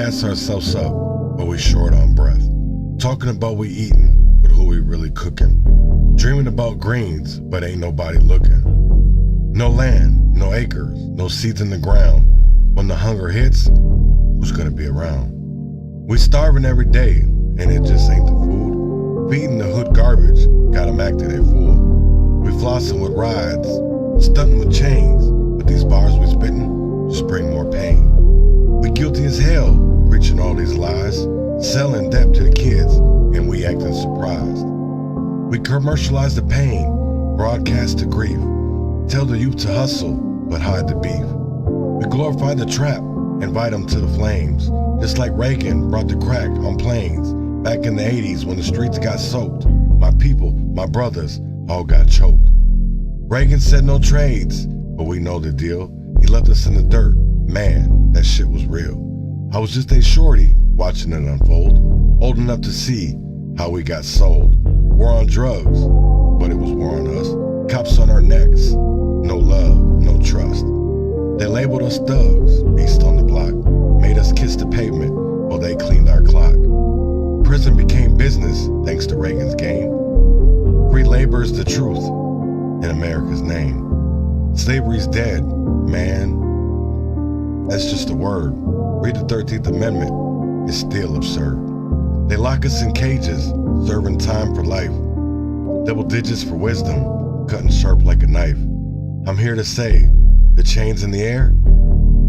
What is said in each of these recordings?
gas ourselves up, but we short on breath. Talking about we eating, but who we really cooking. Dreaming about greens, but ain't nobody looking. No land, no acres, no seeds in the ground. When the hunger hits, who's gonna be around? We starving every day, and it just ain't the food. Feeding the hood garbage, got 'em acting they fool. We flossing with rides, stunting with chains, but these bars we spitting just bring more pain. We guilty as hell, preaching all these lies, selling debt to the kids, and we acting surprised. We commercialize the pain, broadcast the grief, tell the youth to hustle, but hide the beef. We glorify the trap, invite them to the flames, just like Reagan brought the crack on planes. Back in the 80s when the streets got soaked, my people, my brothers, all got choked. Reagan said no trades, but we know the deal. He left us in the dirt, man, that shit was real. I was just a shorty watching it unfold, old enough to see how we got sold. War on drugs, but it was war on us. Cops on our necks, no love, no trust. They labeled us thugs, beasts on the block, made us kiss the pavement while they cleaned our clock. Prison became business thanks to Reagan's game. Free labor is the truth in America's name. Slavery's dead, man. That's just a word. Read the 13th Amendment, it's still absurd. They lock us in cages, serving time for life. Double digits for wisdom, cutting sharp like a knife. I'm here to say, the chains in the air,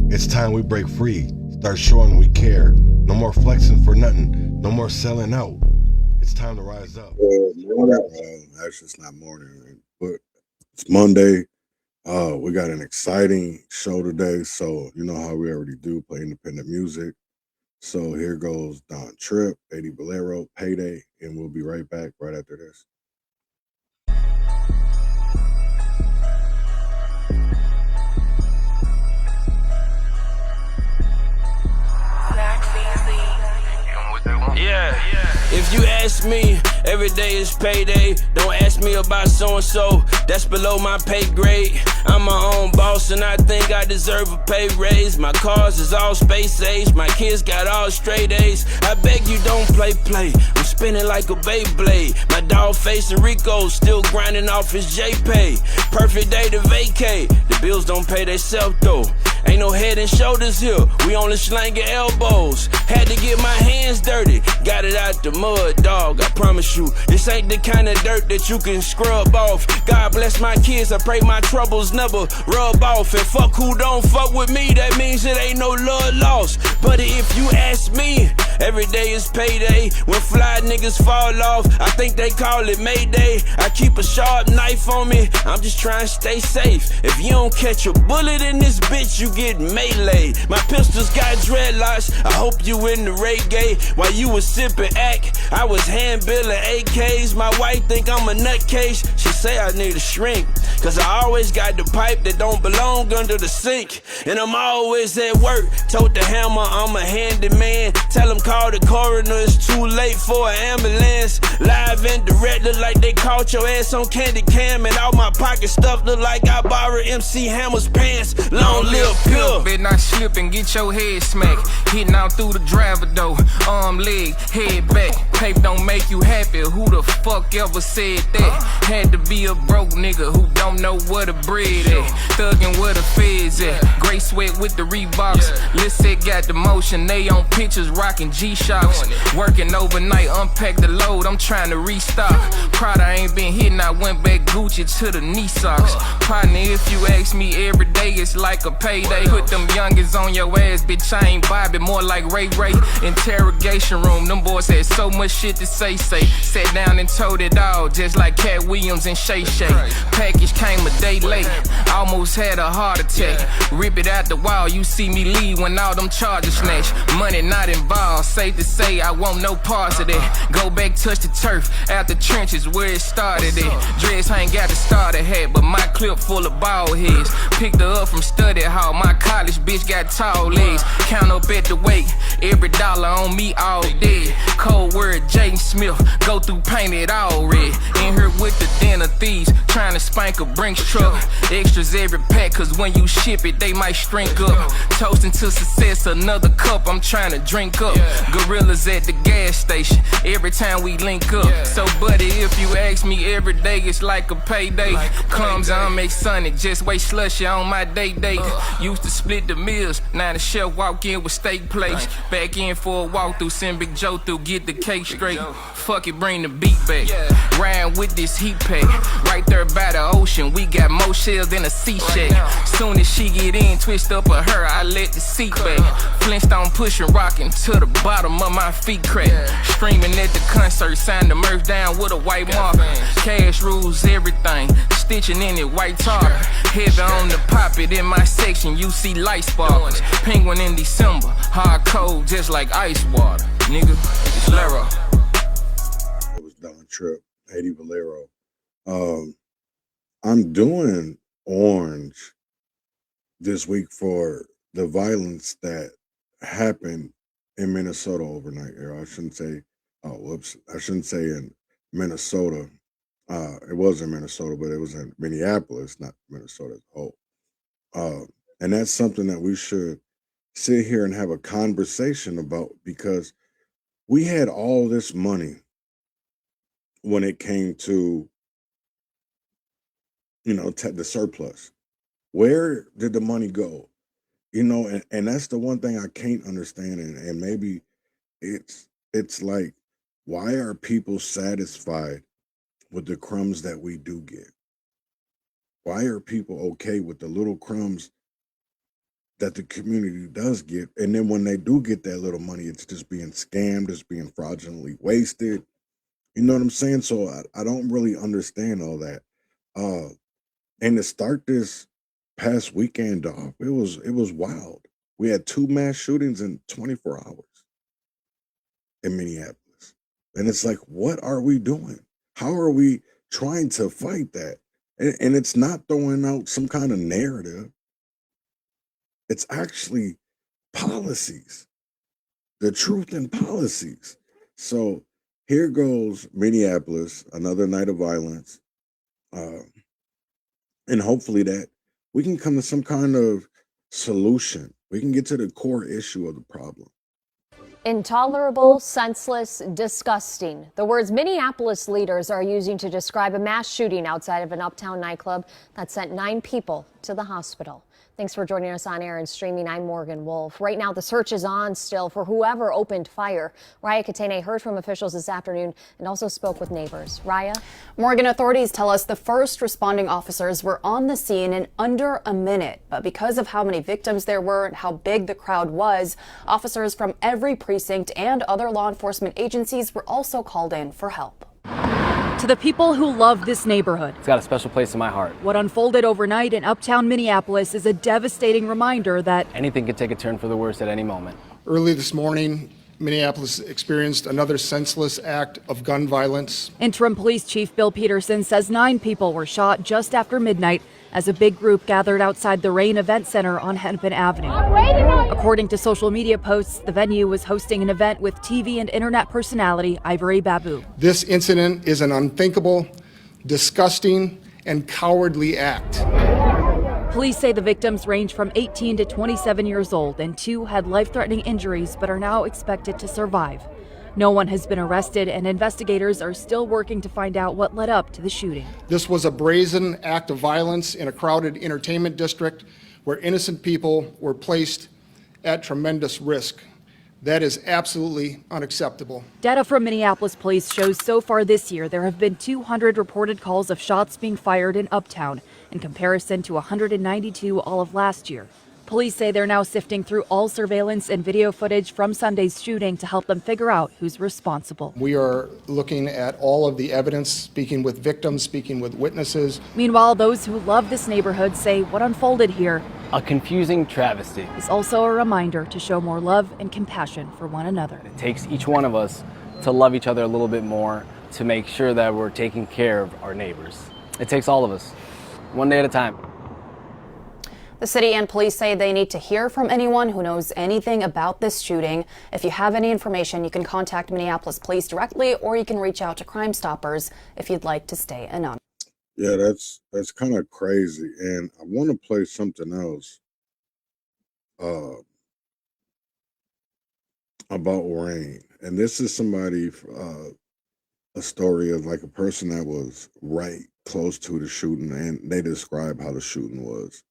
it's time we break free, start showing we care. No more flexing for nothing, no more selling out. It's time to rise up. Actually, it's not morning, but it's Monday. We got an exciting show today, so you know how we already do, play independent music. So here goes Don Tripp, Eddie Bolero, Payday, and we'll be right back right after this. Yeah, if you ask me, every day is payday. Don't ask me about so-and-so, that's below my pay grade. I'm my own boss and I think I deserve a pay raise. My cars is all space age, my kids got all straight A's. I beg you don't play. I'm spinning like a Beyblade. My dog facing Rico, still grinding off his J-Pay. Perfect day to vacate, the bills don't pay theyself though. Ain't no head and shoulders here, we only slanging elbows. Had to get my hands dirty, got it out the mud, dog. I promise you, this ain't the kind of dirt that you can scrub off. God bless my kids, I pray my troubles never rub off. And fuck who don't fuck with me, that means it ain't no love lost. But if you ask me, every day is payday. When fly niggas fall off, I think they call it Mayday. I keep a sharp knife on me, I'm just trying to stay safe. If you don't catch a bullet in this bitch, you get melee. My pistols got dreadlocks, I hope you in the reggae. While you was sipping ack, I was hand billing AKs. My wife think I'm a nutcase, she say I need a shrink, cause I always got the pipe that don't belong under the sink. And I'm always at work, tote the hammer, I'm a handyman. Tell them call the coroner, it's too late for an ambulance. Live and direct, look like they caught your ass on candy cam. And all my pockets stuff look like I borrowed MC Hammer's pants. Long live pill. Bet not slip and get your head smacked. Hitting out through the driver door, arm, leg, head back. Paper don't make you happy, who the fuck ever said that? Had to be a broke nigga who don't know where the bread at. Thuggin' where the feds at, gray sweat with the Reeboks. Lisset got the motion, they on pictures rockin' G-Shocks. Working overnight, unpack the load, I'm trying to restock. Prada ain't been hitting, I went back Gucci to the knee socks. Partner, if you ask me every day, it's like a payday. Put them youngins on your ass, bitch, I ain't Bobby, more like Ray Ray. Interrogation room, them boys had so much shit to say. Sat down and told it all, just like Cat Williams and Shay Shay. Package came a day late, almost had a heart attack. Rip it out the wall, you see me leave when all them charges snatch. Money not involved, safe to say I want no parts of that. Go back, touch the turf, out the trenches where it started at. Dress ain't got the starter hat, but my clip full of bald heads. Picked her up from study hall, my college bitch got tall legs. Count up at the wake, every dollar on me all day. Cold word Jaden Smith, go through painted all red. In here with the den of thieves, trying to spank a Brinks truck. Extras every pack, cause when you ship it, they might shrink up. Toasting to success, another cup I'm trying to drink up. Gorillas at the gas station, every time we link up. So buddy, if you ask me, every day it's like a payday. Clumsy, I'm Sonic, just wait slushy on my date. Used to split the meals, now the chef walk in with steak plates. Back in for a walkthrough, send Big Joe through, get the cake straight. Fuck it, bring the beat back. Riding with this heat pack, right there by the ocean. We got more shells than a sea shack. Soon as she get in, twist up her hair, I let the seat back. Flintstone pushing, rocking to the bottom of my feet crack. Streaming at the concert, sign the merch down with a white marker. Cash rules everything, stitching in it white tar. Heavy on the pop it in my section, you see light sparkles. Penguin in December, hard cold just like ice water. Nigga, it's Lero. It was Don Tripp, Haiti Valero. I'm doing Orange this week for the violence that happened in Minnesota overnight. I shouldn't say, I shouldn't say in Minnesota. It was in Minnesota, but it was in Minneapolis, not Minnesota as a whole. And that's something that we should sit here and have a conversation about, because we had all this money when it came to, the surplus. Where did the money go? And that's the one thing I can't understand. And maybe it's like, why are people satisfied with the crumbs that we do get? Why are people okay with the little crumbs that the community does get? And then when they do get that little money, it's just being scammed, it's being fraudulently wasted. You know what I'm saying? So I don't really understand all that. And to start this past weekend off, it was wild. We had 2 mass shootings in 24 hours in Minneapolis. And it's like, what are we doing? How are we trying to fight that? And it's not throwing out some kind of narrative. It's actually policies, the truth in policies. So here goes Minneapolis, another night of violence. And hopefully that we can come to some kind of solution. We can get to the core issue of the problem. Intolerable, senseless, disgusting. The words Minneapolis leaders are using to describe a mass shooting outside of an uptown nightclub that sent 9 people to the hospital. Thanks for joining us on air and streaming. I'm Morgan Wolf. Right now, the search is on still for whoever opened fire. Raya Katene heard from officials this afternoon and also spoke with neighbors. Raya? Morgan, authorities tell us the first responding officers were on the scene in under a minute. But because of how many victims there were and how big the crowd was, officers from every precinct and other law enforcement agencies were also called in for help. To the people who love this neighborhood, it's got a special place in my heart. What unfolded overnight in uptown Minneapolis is a devastating reminder that anything could take a turn for the worse at any moment. Early this morning, Minneapolis experienced another senseless act of gun violence. Interim Police Chief Bill Peterson says 9 people were shot just after midnight as a big group gathered outside the Rain Event Center on Hennepin Avenue. According to social media posts, the venue was hosting an event with TV and internet personality Ivory Babu. This incident is an unthinkable, disgusting, and cowardly act. Police say the victims range from 18 to 27 years old, and 2 had life-threatening injuries but are now expected to survive. No one has been arrested, and investigators are still working to find out what led up to the shooting. This was a brazen act of violence in a crowded entertainment district where innocent people were placed at tremendous risk. That is absolutely unacceptable. Data from Minneapolis police shows so far this year there have been 200 reported calls of shots being fired in Uptown, in comparison to 192 all of last year. Police say they're now sifting through all surveillance and video footage from Sunday's shooting to help them figure out who's responsible. We are looking at all of the evidence, speaking with victims, speaking with witnesses. Meanwhile, those who love this neighborhood say what unfolded here, a confusing travesty, is also a reminder to show more love and compassion for one another. It takes each one of us to love each other a little bit more, to make sure that we're taking care of our neighbors. It takes all of us, one day at a time. The city and police say they need to hear from anyone who knows anything about this shooting. If you have any information, you can contact Minneapolis police directly, or you can reach out to Crime Stoppers if you'd like to stay anonymous. Yeah, that's kind of crazy. And I want to play something else uh, about rain. And this is somebody, a story of like a person that was right close to the shooting, and they describe how the shooting was.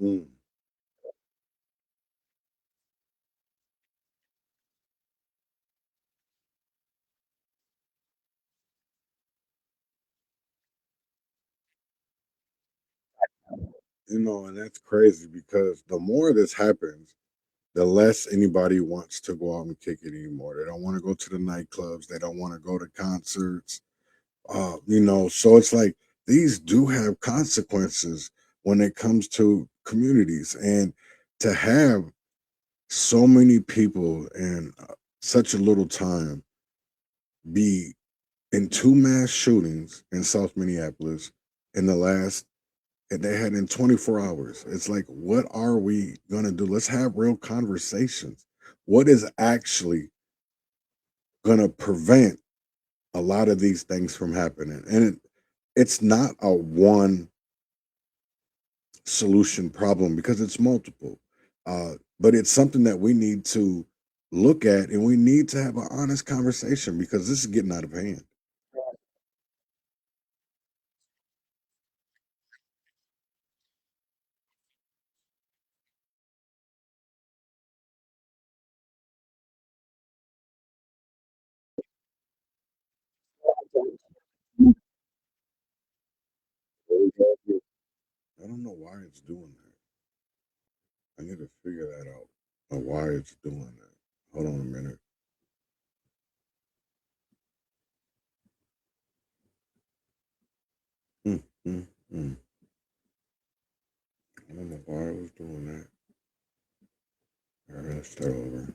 Mm. And that's crazy because the more this happens, the less anybody wants to go out and kick it anymore. They don't want to go to the nightclubs. They don't want to go to concerts. So it's like these do have consequences when it comes to communities, and to have so many people in such a little time be in two mass shootings in South Minneapolis in the last and they had in 24 hours. It's like, what are we gonna do? Let's have real conversations. What is actually gonna prevent a lot of these things from happening? And it's not a one solution problem because it's multiple. But it's something that we need to look at, and we need to have an honest conversation because this is getting out of hand. I don't know why it's doing that. I need to figure that out. Why it's doing that. Hold on a minute. Mm, mm, mm. I don't know why I was doing that. All right, let's start over.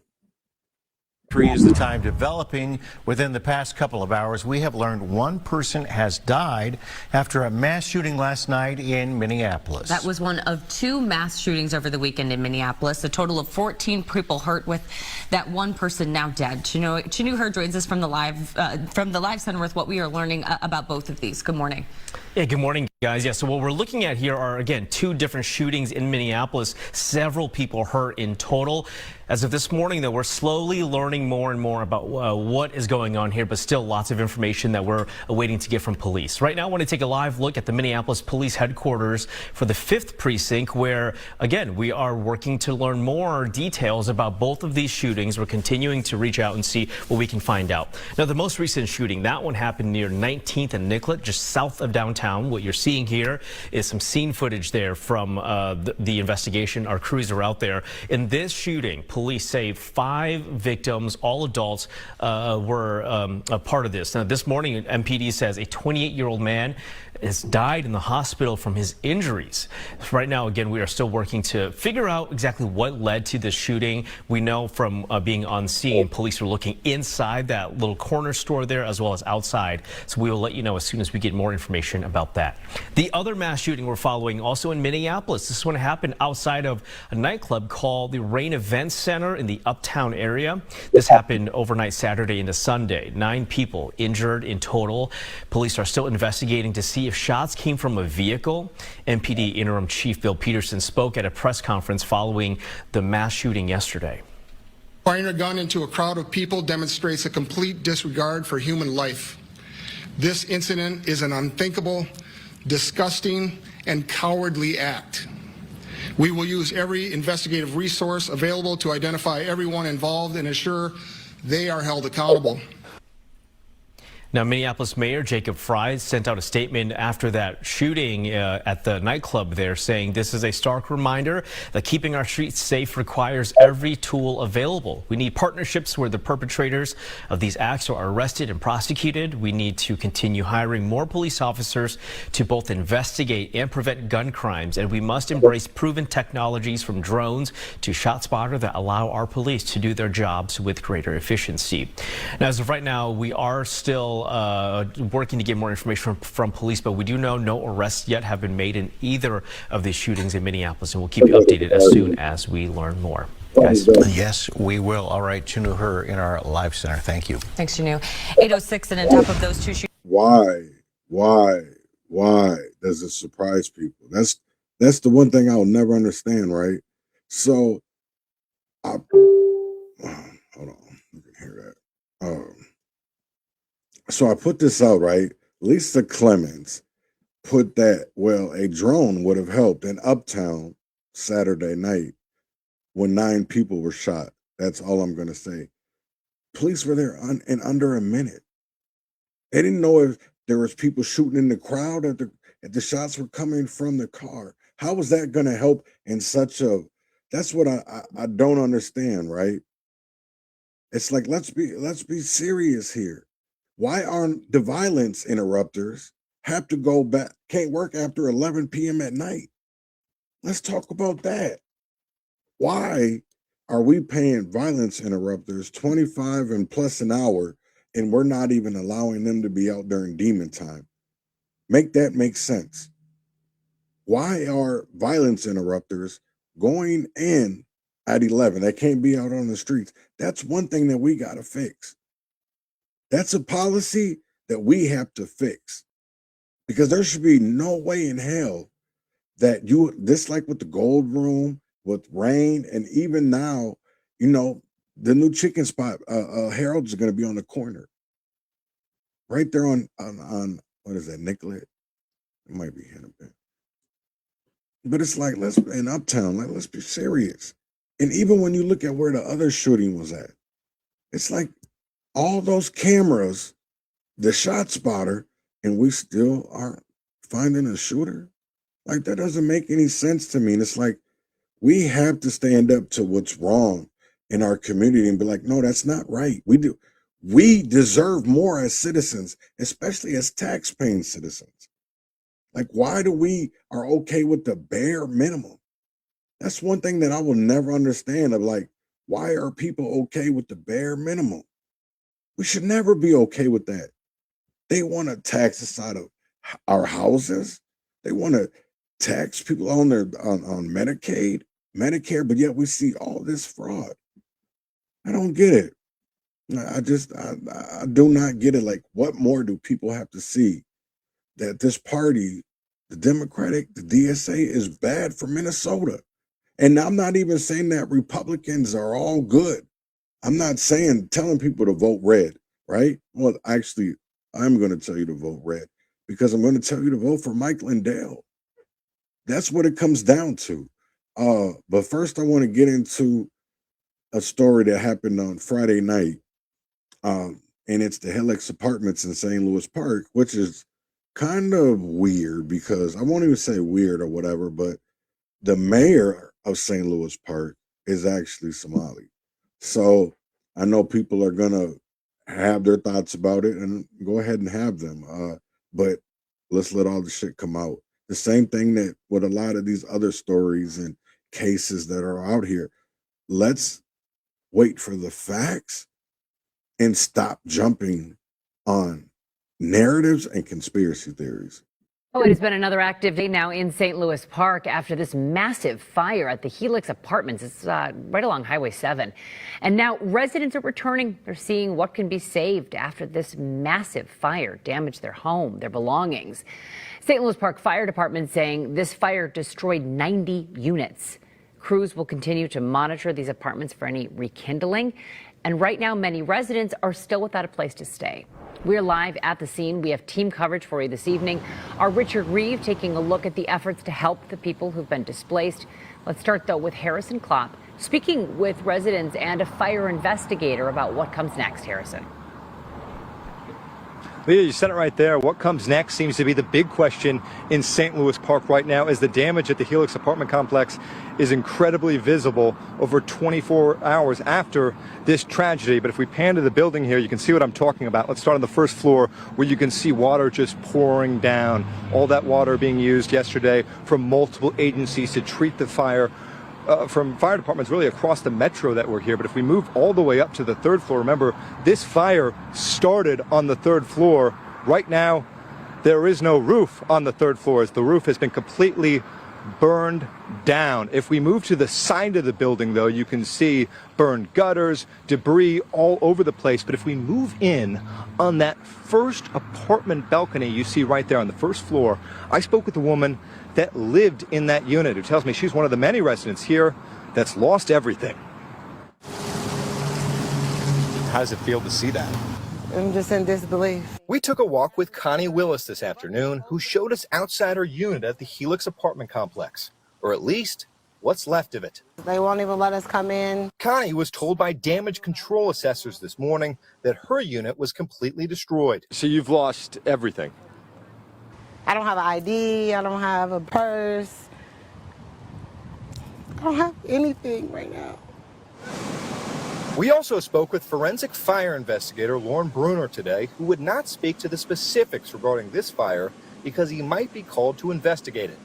Is the time developing. Within the past couple of hours, we have learned one person has died after a mass shooting last night in Minneapolis. That was one of 2 mass shootings over the weekend in Minneapolis. A total of 14 people hurt, with that one person now dead. Chinu Hurd joins us from the live center with what we are learning about both of these. Good morning. Yeah, good morning, guys. Yeah, so what we're looking at here are, again, 2 different shootings in Minneapolis. Several people hurt in total. As of this morning, though, we're slowly learning more and more about what is going on here, but still lots of information that we're waiting to get from police. Right now, I want to take a live look at the Minneapolis Police Headquarters for the 5th Precinct, where, again, we are working to learn more details about both of these shootings. We're continuing to reach out and see what we can find out. Now, the most recent shooting, that one happened near 19th and Nicollet, just south of downtown. What you're seeing here is some scene footage there from the investigation. Our crews are out there. In this shooting, police say 5 victims, all adults, were a part of this. Now, this morning, MPD says a 28-year-old man has died in the hospital from his injuries. Right now, again, we are still working to figure out exactly what led to this shooting. We know from being on scene, police were looking inside that little corner store there as well as outside. So we will let you know as soon as we get more information about that. The other mass shooting we're following also in Minneapolis. This one happened outside of a nightclub called the Rain Event Center in the Uptown area. This happened overnight Saturday into Sunday. 9 people injured in total. Police are still investigating to see if shots came from a vehicle. MPD Interim Chief Bill Peterson spoke at a press conference following the mass shooting yesterday. Firing a gun into a crowd of people demonstrates a complete disregard for human life. This incident is an unthinkable, disgusting, and cowardly act. We will use every investigative resource available to identify everyone involved and ensure they are held accountable. Now, Minneapolis Mayor Jacob Frey sent out a statement after that shooting at the nightclub there, saying this is a stark reminder that keeping our streets safe requires every tool available. We need partnerships where the perpetrators of these acts are arrested and prosecuted. We need to continue hiring more police officers to both investigate and prevent gun crimes. And we must embrace proven technologies from drones to ShotSpotter that allow our police to do their jobs with greater efficiency. Now, as of right now, we are still working to get more information from police, but we do know no arrests yet have been made in either of these shootings in Minneapolis, and we'll keep you updated as soon as we learn more. Guys. Yes, we will. All right, Chinu Hurd in our live center. Thank you. Thanks, Chinu. 8:06, and on top of those 2 shootings. Why does it surprise people? That's the one thing I'll never understand, right? So, hold on, you can hear that. So I put this out, right? Lisa Clemens put that, well, a drone would have helped in Uptown Saturday night when 9 people were shot. That's all I'm going to say. Police were there in under a minute. They didn't know if there was people shooting in the crowd, if the shots were coming from the car. How was that going to help in such a, that's what I don't understand, right? It's like, let's be serious here. Why aren't the violence interrupters have to go back, can't work after 11 p.m. at night? Let's talk about that. Why are we paying violence interrupters 25 and plus an hour, and we're not even allowing them to be out during demon time? Make that make sense. Why are violence interrupters going in at 11? They can't be out on the streets. That's one thing that we got to fix. That's a policy that we have to fix, because there should be no way in hell that this, like with the Gold Room, with Rain, and even now, the new chicken spot, Harold's is going to be on the corner, right there on what is that, Nicollet? It might be Hennepin. But it's like, in Uptown, let's be serious. And even when you look at where the other shooting was at, it's like, all those cameras, the ShotSpotter, and we still aren't finding a shooter? Like, that doesn't make any sense to me. And it's like, we have to stand up to what's wrong in our community and be like, no, that's not right. We deserve more as citizens, especially as tax-paying citizens. Like, why do we are okay with the bare minimum? That's one thing that I will never understand, of like, Why are people okay with the bare minimum? We should never be okay with that. They want to tax us out of our houses. They want to tax people on on Medicaid, Medicare, but yet we see all this fraud. I don't get it. I do not get it. Like, what more do people have to see that this party, the Democratic, the DSA, is bad for Minnesota? And I'm not even saying that Republicans are all good. I'm not telling people to vote red, right? Well, actually, I'm going to tell you to vote red because I'm going to tell you to vote for Mike Lindell. That's what it comes down to. But first, I want to get into a story that happened on Friday night. And it's the Helix Apartments in St. Louis Park, which is kind of weird because I won't even say weird or whatever, but the mayor of St. Louis Park is actually Somali. So I know people are going to have their thoughts about it, and go ahead and have them. But let's let all the shit come out. The same thing that with a lot of these other stories and cases that are out here. Let's wait for the facts and stop jumping on narratives and conspiracy theories. Oh, it has been another active day now in St. Louis Park after this massive fire at the Helix Apartments. It's right along Highway 7. And now residents are returning. They're seeing what can be saved after this massive fire damaged their home, their belongings. St. Louis Park Fire Department saying this fire destroyed 90 units. Crews will continue to monitor these apartments for any rekindling. And right now, many residents are still without a place to stay. We're live at the scene. We have team coverage for you this evening. Our Richard Reeve taking a look at the efforts to help the people who've been displaced. Let's start, though, with Harrison Klopp, speaking with residents and a fire investigator about what comes next. Harrison. Leah, you said it right there. What comes next seems to be the big question in St. Louis Park right now, as the damage at the Helix apartment complex is incredibly visible over 24 hours after this tragedy. But if we pan to the building here, you can see what I'm talking about. Let's start on the first floor, where you can see water just pouring down. All that water being used yesterday from multiple agencies to treat the fire. From fire departments really across the metro that were here. But if we move all the way up to the third floor, remember, this fire started on the third floor. Right now, there is no roof on the third floor, as the roof has been completely burned down. If we move to the side of the building, though, you can see burned gutters, debris all over the place. But if we move in on that first apartment balcony you see right there on the first floor, I spoke with a woman that lived in that unit who tells me she's one of the many residents here that's lost everything. How does it feel to see that? I'm just in disbelief. We took a walk with Connie Willis this afternoon, who showed us outside her unit at the Helix apartment complex, or at least what's left of it. They won't even let us come in. Connie was told by damage control assessors this morning that her unit was completely destroyed. So you've lost everything? I don't have an ID, I don't have a purse. I don't have anything right now. We also spoke with forensic fire investigator Lauren Bruner today, who would not speak to the specifics regarding this fire because he might be called to investigate it.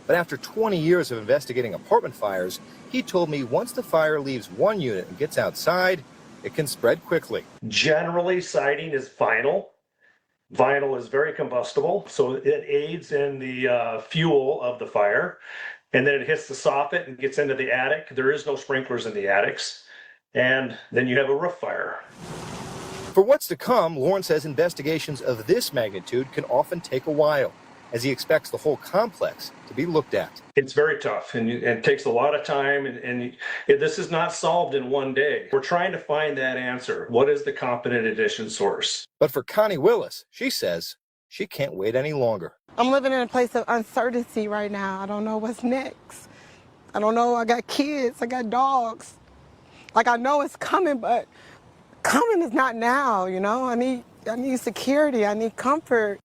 But after 20 years of investigating apartment fires, he told me once the fire leaves one unit and gets outside, it can spread quickly. Generally, siding is vinyl. Vinyl is very combustible, so it aids in the fuel of the fire. And then it hits the soffit and gets into the attic. There is no sprinklers in the attics. And then you have a roof fire. For what's to come, Lauren says investigations of this magnitude can often take a while, as he expects the whole complex to be looked at. It's very tough and it takes a lot of time, and this is not solved in one day. We're trying to find that answer. What is the competent addition source? But for Connie Willis, she says she can't wait any longer. I'm living in a place of uncertainty right now. I don't know what's next. I don't know. I got kids, I got dogs. Like, I know it's coming, but coming is not now, you know? I need security, I need comfort.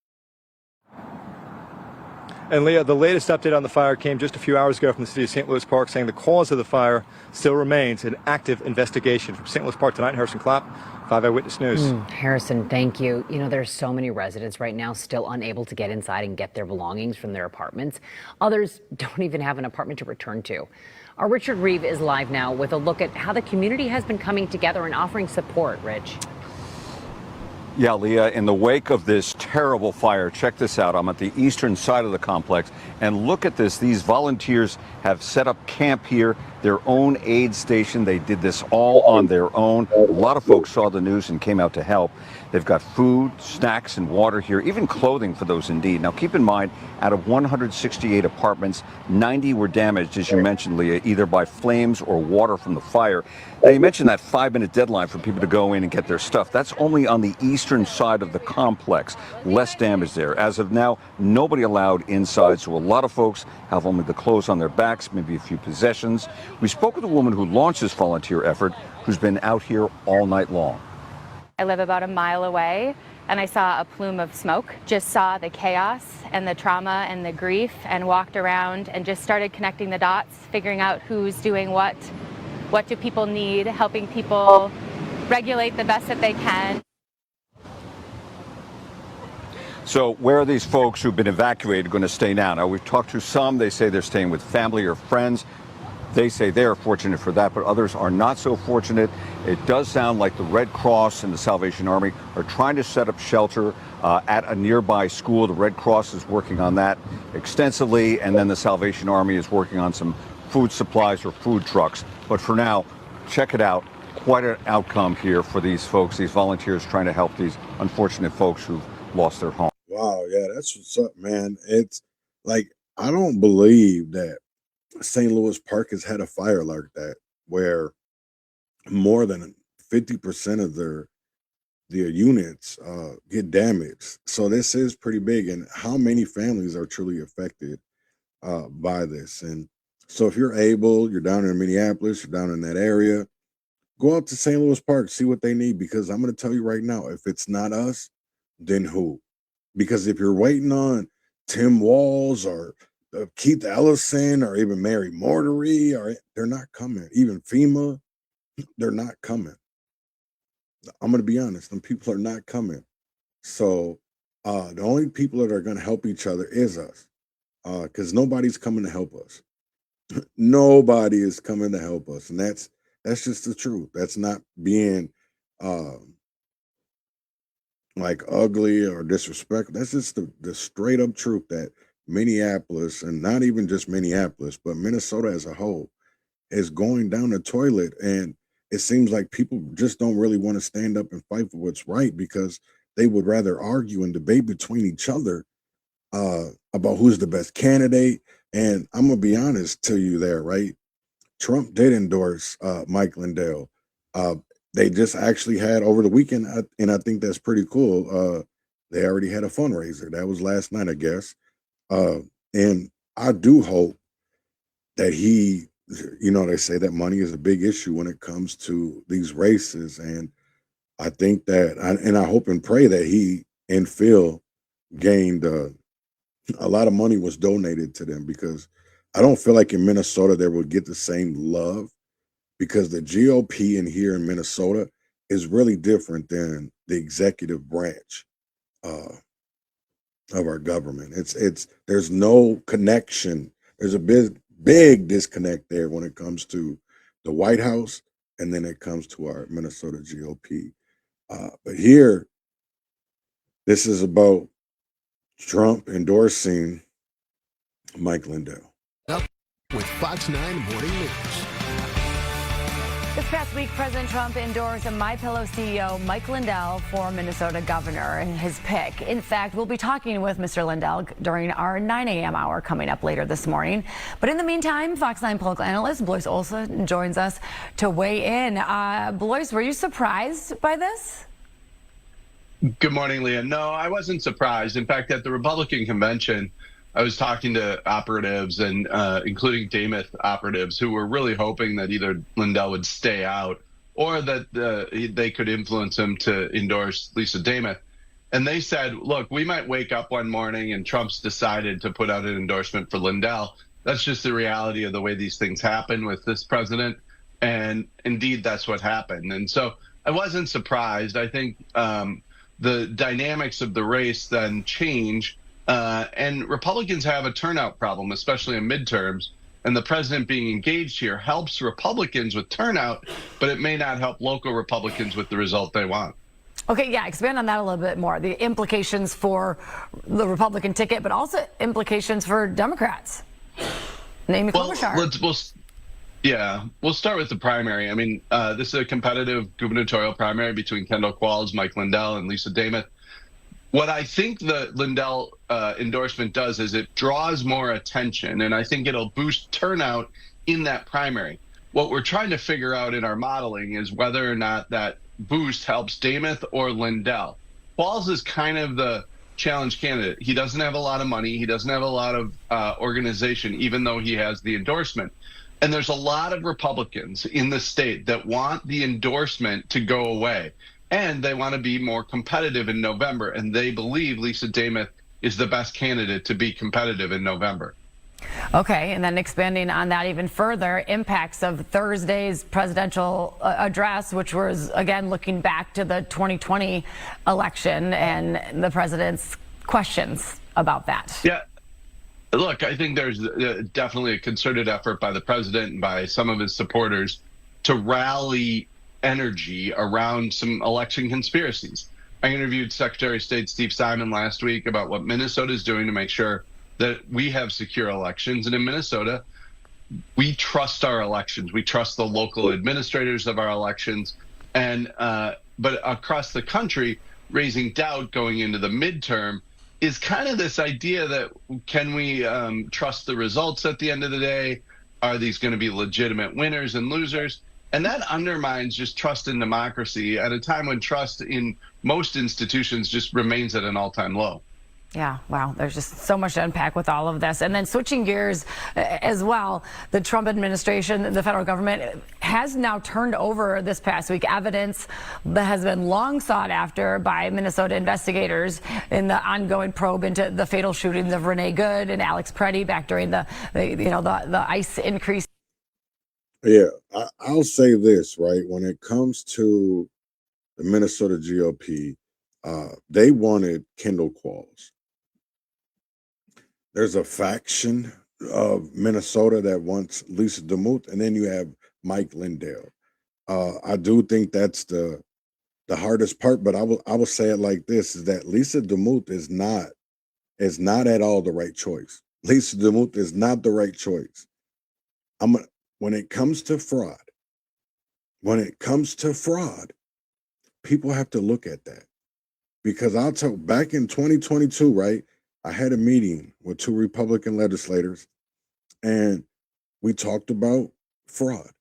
And Leah, the latest update on the fire came just a few hours ago from the city of St. Louis Park, saying the cause of the fire still remains an active investigation. From St. Louis Park tonight, Harrison Klopp, 5 Eyewitness News. Harrison, thank you. You know, there's so many residents right now still unable to get inside and get their belongings from their apartments. Others don't even have an apartment to return to. Our Richard Reeve is live now with a look at how the community has been coming together and offering support. Rich. Yeah, Leah, in the wake of this terrible fire, check this out. I'm at the eastern side of the complex, and look at this. These volunteers have set up camp here, their own aid station. They did this all on their own. A lot of folks saw the news and came out to help. They've got food, snacks, and water here, even clothing for those in need. Now, keep in mind, out of 168 apartments, 90 were damaged, as you mentioned, Leah, either by flames or water from the fire. Now, you mentioned that 5-minute deadline for people to go in and get their stuff. That's only on the eastern side of the complex. Less damage there. As of now, nobody allowed inside, so a lot of folks have only the clothes on their backs, maybe a few possessions. We spoke with a woman who launched this volunteer effort, who's been out here all night long. I live about a mile away, and I saw a plume of smoke. Just saw the chaos and the trauma and the grief, and walked around and just started connecting the dots, figuring out who's doing what do people need, helping people regulate the best that they can. So where are these folks who've been evacuated going to stay now? Now, we've talked to some. They say they're staying with family or friends. They say they are fortunate for that, but others are not so fortunate. It does sound like the Red Cross and the Salvation Army are trying to set up shelter at a nearby school. The Red Cross is working on that extensively, and then the Salvation Army is working on some food supplies or food trucks. But for now, check it out. Quite an outcome here for these folks, these volunteers trying to help these unfortunate folks who've lost their home. Wow, yeah, that's what's up, man. It's like, I don't believe that St. Louis Park has had a fire like that, where more than 50% of their units get damaged. So this is pretty big, and how many families are truly affected by this? And so if you're able, you're down in Minneapolis, you're down in that area, go out to St. Louis Park, see what they need, because I'm going to tell you right now, if it's not us, then who? Because if you're waiting on Tim Walz or Keith Ellison or even Mary Mortery, or they're not coming. Even FEMA, they're not coming. I'm going to be honest, them people are not coming. So the only people that are going to help each other is us, because nobody's coming to help us. Nobody is coming to help us, and that's just the truth. That's not being like ugly or disrespectful. That's just the straight up truth, that Minneapolis, and not even just Minneapolis, but Minnesota as a whole, is going down the toilet. And it seems like people just don't really want to stand up and fight for what's right, because they would rather argue and debate between each other about who's the best candidate. And I'm going to be honest to you there, right? Trump did endorse Mike Lindell. They just actually had over the weekend, and I think that's pretty cool. They already had a fundraiser. That was last night, I guess. And I do hope that he, they say that money is a big issue when it comes to these races. And I think that, I hope and pray that he and Phil gained a lot of money was donated to them, because I don't feel like in Minnesota they would get the same love, because the GOP in here in Minnesota is really different than the executive branch of our government. There's no connection. There's a big disconnect there when it comes to the White House, and then it comes to our Minnesota GOP. But here, this is about Trump endorsing Mike Lindell. Up with Fox 9 Morning News. This past week, President Trump endorsed MyPillow CEO Mike Lindell for Minnesota governor in his pick. In fact, we'll be talking with Mr. Lindell during our 9 a.m. hour coming up later this morning. But in the meantime, Fox 9 political analyst Blois Olson joins us to weigh in. Blois, were you surprised by this? Good morning, Leah. No, I wasn't surprised. In fact, at the Republican convention, I was talking to operatives, and including Damith operatives, who were really hoping that either Lindell would stay out or that they could influence him to endorse Lisa Damith. And they said, look, we might wake up one morning and Trump's decided to put out an endorsement for Lindell. That's just the reality of the way these things happen with this president. And indeed, that's what happened. And so I wasn't surprised. I think the dynamics of the race then change. And Republicans have a turnout problem, especially in midterms. And the president being engaged here helps Republicans with turnout, but it may not help local Republicans with the result they want. Okay, yeah, expand on that a little bit more. The implications for the Republican ticket, but also implications for Democrats. Amy Klobuchar. We'll start with the primary. I mean, this is a competitive gubernatorial primary between Kendall Qualls, Mike Lindell, and Lisa Dameth. What I think the Lindell endorsement does is it draws more attention, and I think it'll boost turnout in that primary. What we're trying to figure out in our modeling is whether or not that boost helps Dameth or Lindell. Qualls is kind of the challenge candidate. He doesn't have a lot of money. He doesn't have a lot of organization, even though he has the endorsement. And there's a lot of Republicans in the state that want the endorsement to go away. And they want to be more competitive in November. And they believe Lisa Dameth is the best candidate to be competitive in November. Okay, and then expanding on that even further, impacts of Thursday's presidential address, which was, again, looking back to the 2020 election and the president's questions about that. Yeah. Look, I think there's definitely a concerted effort by the president and by some of his supporters to rally energy around some election conspiracies. I interviewed Secretary of State Steve Simon last week about what Minnesota is doing to make sure that we have secure elections. And in Minnesota, we trust our elections. We trust the local administrators of our elections. And but across the country, raising doubt going into the midterm is kind of this idea that can we trust the results at the end of the day? Are these going to be legitimate winners and losers? And that undermines just trust in democracy at a time when trust in most institutions just remains at an all-time low. Yeah, wow, there's just so much to unpack with all of this. And then switching gears as well, the Trump administration, the federal government, has now turned over this past week evidence that has been long sought after by Minnesota investigators in the ongoing probe into the fatal shootings of Renee Good and Alex Preddy back during the ICE increase. Yeah, I'll say this, right? When it comes to the Minnesota GOP, they wanted Kendall Qualls. There's a faction of Minnesota that wants Lisa DeMuth, and then you have Mike Lindell. I do think that's the hardest part, but I will say it like this: is that Lisa DeMuth is not at all the right choice. Lisa DeMuth is not the right choice. When it comes to fraud, people have to look at that, because I'll tell back in 2022, right? I had a meeting with 2 Republican legislators, and we talked about fraud.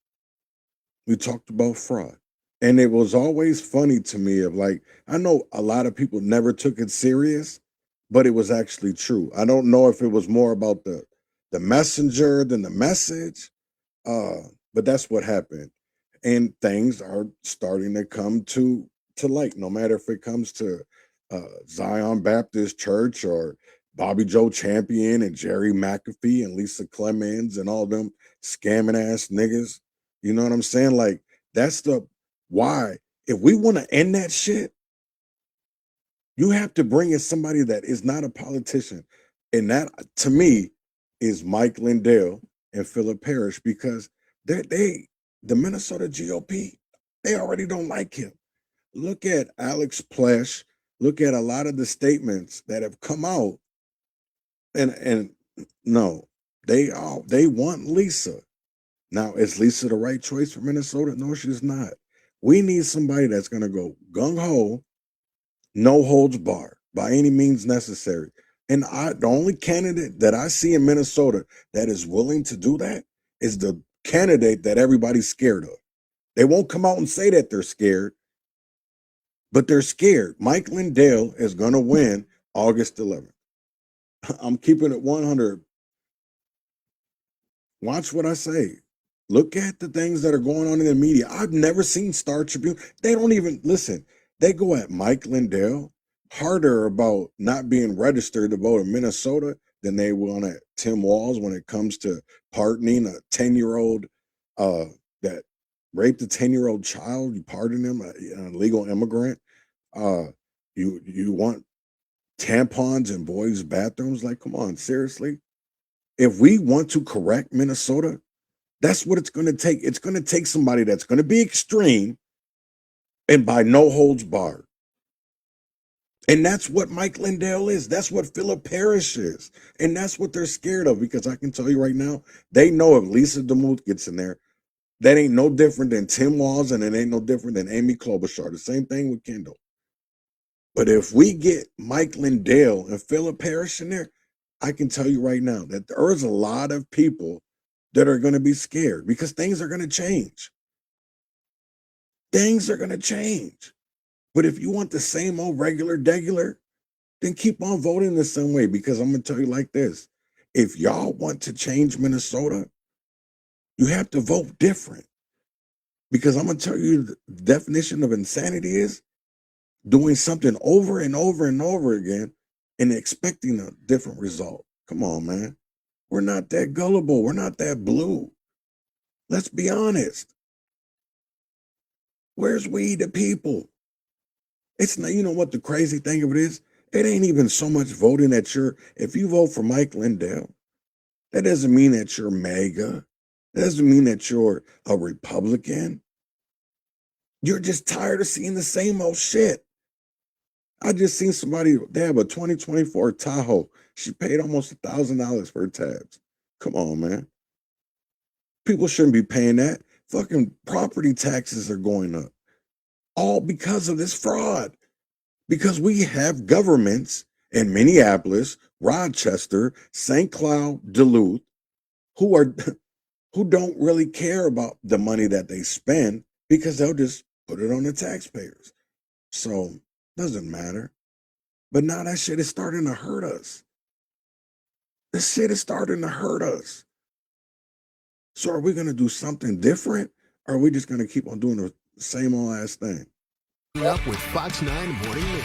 And it was always funny to me of like, I know a lot of people never took it serious, but it was actually true. I don't know if it was more about the messenger than the message, but that's what happened. And things are starting to come to light, no matter if it comes to Zion Baptist Church or Bobby Joe Champion and Jerry McAfee and Lisa Clemens and all them scamming ass niggas. You know what I'm saying? Like, that's why. If we want to end that shit, you have to bring in somebody that is not a politician. And that, to me, is Mike Lindell and Philip Parrish, because the Minnesota GOP, they already don't like him. Look at Alex Plesh. Look at a lot of the statements that have come out. And no, they want Lisa. Now, is Lisa the right choice for Minnesota? No, she's not. We need somebody that's going to go gung-ho, no holds barred, by any means necessary. And the only candidate that I see in Minnesota that is willing to do that is the candidate that everybody's scared of. They won't come out and say that they're scared, but they're scared. Mike Lindell is going to win August 11th. I'm keeping it 100. Watch what I say. Look at the things that are going on in the media. I've never seen Star Tribune. They don't even listen. They go at Mike Lindell harder about not being registered to vote in Minnesota than they will at Tim Walz when it comes to pardoning a 10-year-old that raped a 10-year-old child. You pardon him, an illegal immigrant. You want tampons in boys' bathrooms? Like, come on, seriously? if we want to correct Minnesota, that's what it's going to take. It's going to take somebody that's going to be extreme and by no holds barred. And that's what Mike Lindell is. That's what Philip Parrish is. And that's what they're scared of, because I can tell you right now, they know if Lisa DeMuth gets in there, that ain't no different than Tim Walz, and it ain't no different than Amy Klobuchar. The same thing with Kendall. But if we get Mike Lindell and Philip Parrish in there, I can tell you right now that there's a lot of people that are going to be scared, because things are going to change. Things are going to change. But if you want the same old regular degular, then keep on voting the same way, because I'm going to tell you like this. If y'all want to change Minnesota, you have to vote different. Because I'm going to tell you, the definition of insanity is doing something over and over and over again and expecting a different result. Come on, man. We're not that gullible. We're not that blue. Let's be honest. Where's we the people? It's not, you know what the crazy thing of it is? It ain't even so much voting that if you vote for Mike Lindell, that doesn't mean that you're MAGA. That doesn't mean that you're a Republican. You're just tired of seeing the same old shit. I just seen somebody, they have a 2024 Tahoe. She paid almost $1,000 for her tabs. Come on, man. People shouldn't be paying that. Fucking property taxes are going up. All because of this fraud. Because we have governments in Minneapolis, Rochester, St. Cloud, Duluth, who don't really care about the money that they spend, because they'll just put it on the taxpayers. So, doesn't matter. But now that shit is starting to hurt us. This shit is starting to hurt us. So are we going to do something different? Or are we just going to keep on doing the same old ass thing? Up with Fox 9 Morning News.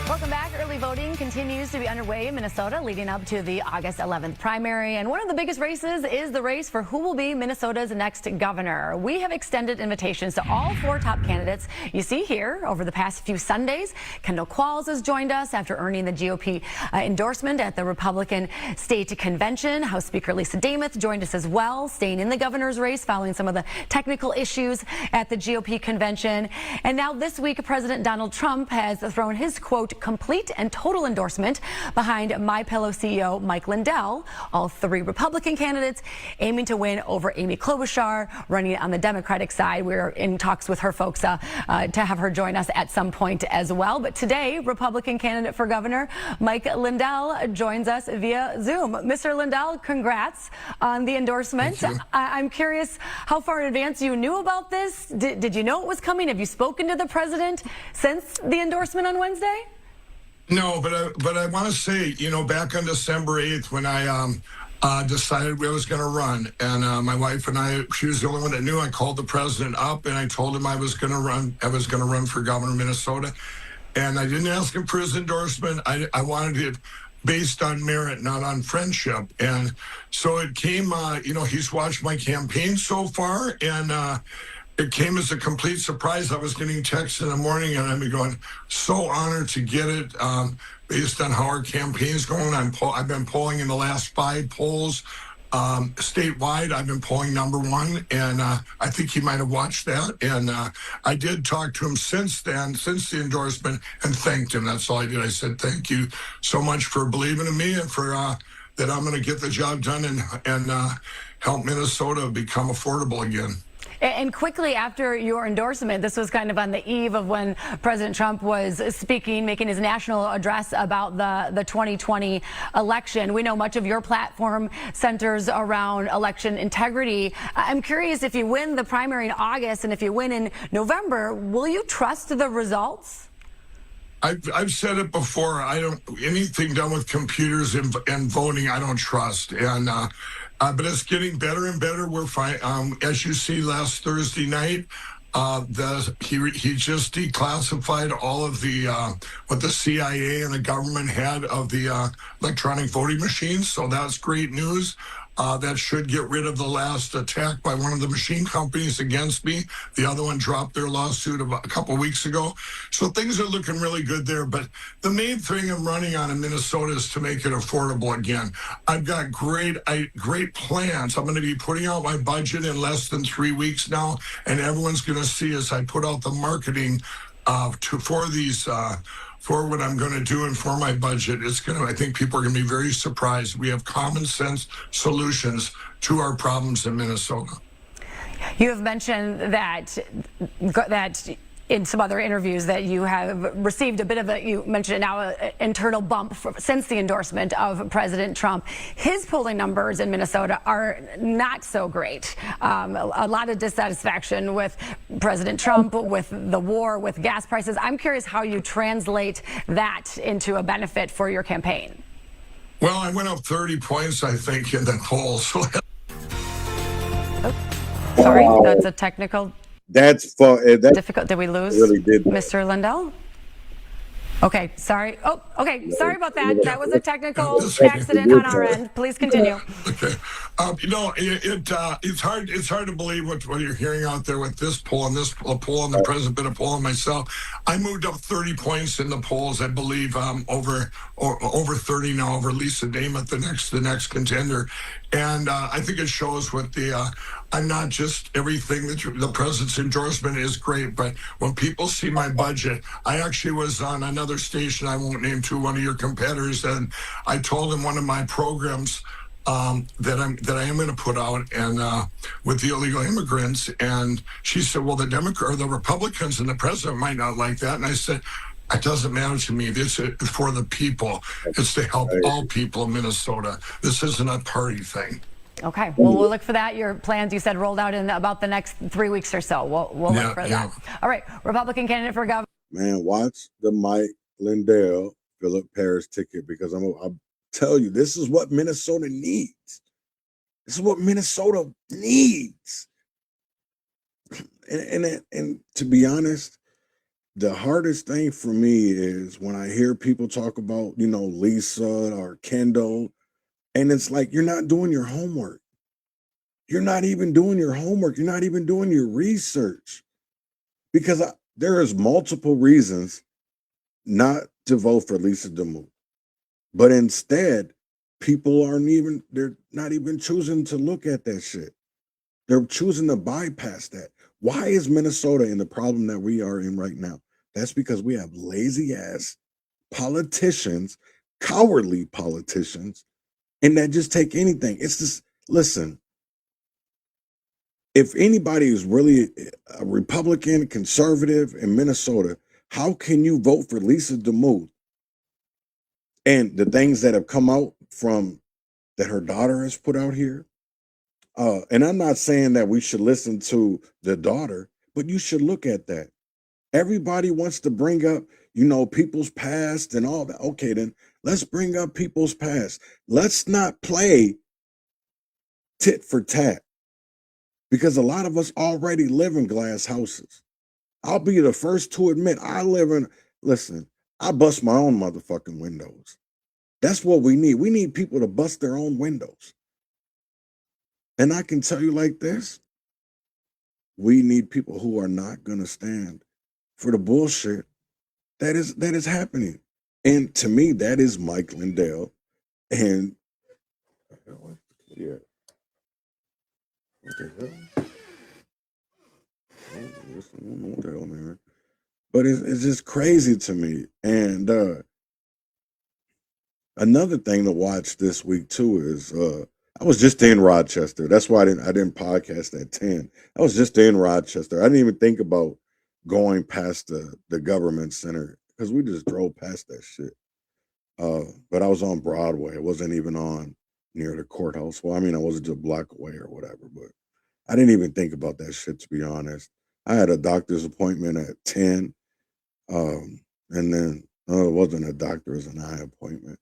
Welcome back. Early voting continues to be underway in Minnesota leading up to the August 11th primary. And one of the biggest races is the race for who will be Minnesota's next governor. We have extended invitations to all 4 top candidates you see here over the past few Sundays. Kendall Qualls has joined us after earning the GOP endorsement at the Republican State Convention. House Speaker Lisa DeMuth joined us as well, staying in the governor's race following some of the technical issues at the GOP convention. And now this week, President Donald Trump has thrown his, quote, complete and total endorsement behind MyPillow CEO Mike Lindell. All 3 Republican candidates aiming to win over Amy Klobuchar, running on the Democratic side. We're in talks with her folks to have her join us at some point as well. But today, Republican candidate for governor Mike Lindell joins us via Zoom. Mr. Lindell, congrats on the endorsement. I'm curious how far in advance you knew about this. Did you know it was coming? Have you spoken to the president since the endorsement on Wednesday? No, but I want to say, back on December 8th, when I decided I was going to run, and my wife and I, she was the only one that knew. I called the president up and I told him I was going to run. I was going to run for governor of Minnesota, and I didn't ask him for his endorsement. I wanted it based on merit, not on friendship. And so it came. He's watched my campaign so far, and it came as a complete surprise. I was getting texts in the morning, and I'm going, so honored to get it based on how our campaign's going. I've been polling in the last 5 polls statewide. I've been polling #1, and I think he might have watched that. And I did talk to him since then, since the endorsement, and thanked him. That's all I did. I said, thank you so much for believing in me and for that I'm going to get the job done and help Minnesota become affordable again. And quickly after your endorsement, this was kind of on the eve of when President Trump was speaking, making his national address about the 2020 election. We know much of your platform centers around election integrity. I'm curious, if you win the primary in August and if you win in November, will you trust the results? I've said it before. Anything done with computers and voting, I don't trust. And but it's getting better and better. We're fine. As you see, last Thursday night, he just declassified all of the what the CIA and the government had of the electronic voting machines. So that's great news. That should get rid of the last attack by one of the machine companies against me. The other one dropped their lawsuit about a couple weeks ago. So things are looking really good there. But the main thing I'm running on in Minnesota is to make it affordable again. I've got great plans. I'm going to be putting out my budget in less than 3 weeks now, and everyone's going to see as I put out the marketing for what I'm going to do and for my budget. I think people are going to be very surprised. We have common sense solutions to our problems in Minnesota. You have mentioned that in some other interviews that you have received a bit of you mentioned it now, an internal bump since the endorsement of President Trump. His polling numbers in Minnesota are not so great. A lot of dissatisfaction with President Trump, with the war, with gas prices. I'm curious how you translate that into a benefit for your campaign. Well, I went up 30 points, I think, in the polls. Sorry, that's a technical. That's difficult. Did we lose really did that. Mr. Lindell? Okay, sorry. Oh, okay. Sorry about that. That was a technical accident on our end. Please continue. Okay. It's hard. It's hard to believe what you're hearing out there with this poll and this poll and the president been a poll and myself. I moved up 30 points in the polls. I believe over 30 now over Lisa Dameth, the next contender, and I think it shows what I'm not just everything that the president's endorsement is great, but when people see my budget, I actually was on another station, I won't name one of your competitors, and I told them one of my programs that I am going to put out and with the illegal immigrants, and she said, well, the Republicans and the president might not like that, and I said, it doesn't matter to me. This is for the people. It's to help all people in Minnesota. This isn't a party thing. Okay, well, we'll look for that. Your plans, you said, rolled out in about the next 3 weeks or so. We'll look for that. All right, Republican candidate for governor. Man, watch the Mike Lindell, Philip Paris ticket, because I'll tell you, this is what Minnesota needs. This is what Minnesota needs. And to be honest, the hardest thing for me is when I hear people talk about, Lisa or Kendall, and it's like, you're not doing your homework. You're not even doing your homework. You're not even doing your research. Because there is multiple reasons not to vote for Lisa DeMuth. But instead, they're not even choosing to look at that shit. They're choosing to bypass that. Why is Minnesota in the problem that we are in right now? That's because we have lazy ass politicians, cowardly politicians, and that just take anything. It's just, listen, if anybody is really a Republican, conservative in Minnesota, how can you vote for Lisa DeMuth and the things that have come out from that her daughter has put out here? And I'm not saying that we should listen to the daughter, but you should look at that. Everybody wants to bring up, people's past and all that. Okay, then let's bring up people's past. Let's not play tit for tat, because a lot of us already live in glass houses. I'll be the first to admit I bust my own motherfucking windows. That's what we need. We need people to bust their own windows. And I can tell you like this, we need people who are not going to stand for the bullshit that is happening. And to me, that is Mike Lindell. And yeah. What the hell? I don't know what the hell, man. But it's just crazy to me. And another thing to watch this week too is I was just in Rochester. That's why I didn't podcast at 10. I was just in Rochester. I didn't even think about going past the government center because we just drove past that shit. But I was on Broadway. I wasn't even on near the courthouse. Well, I mean, I wasn't just a block away or whatever, but I didn't even think about that shit, to be honest. I had a doctor's appointment at 10. And then it wasn't a doctor, it was an eye appointment.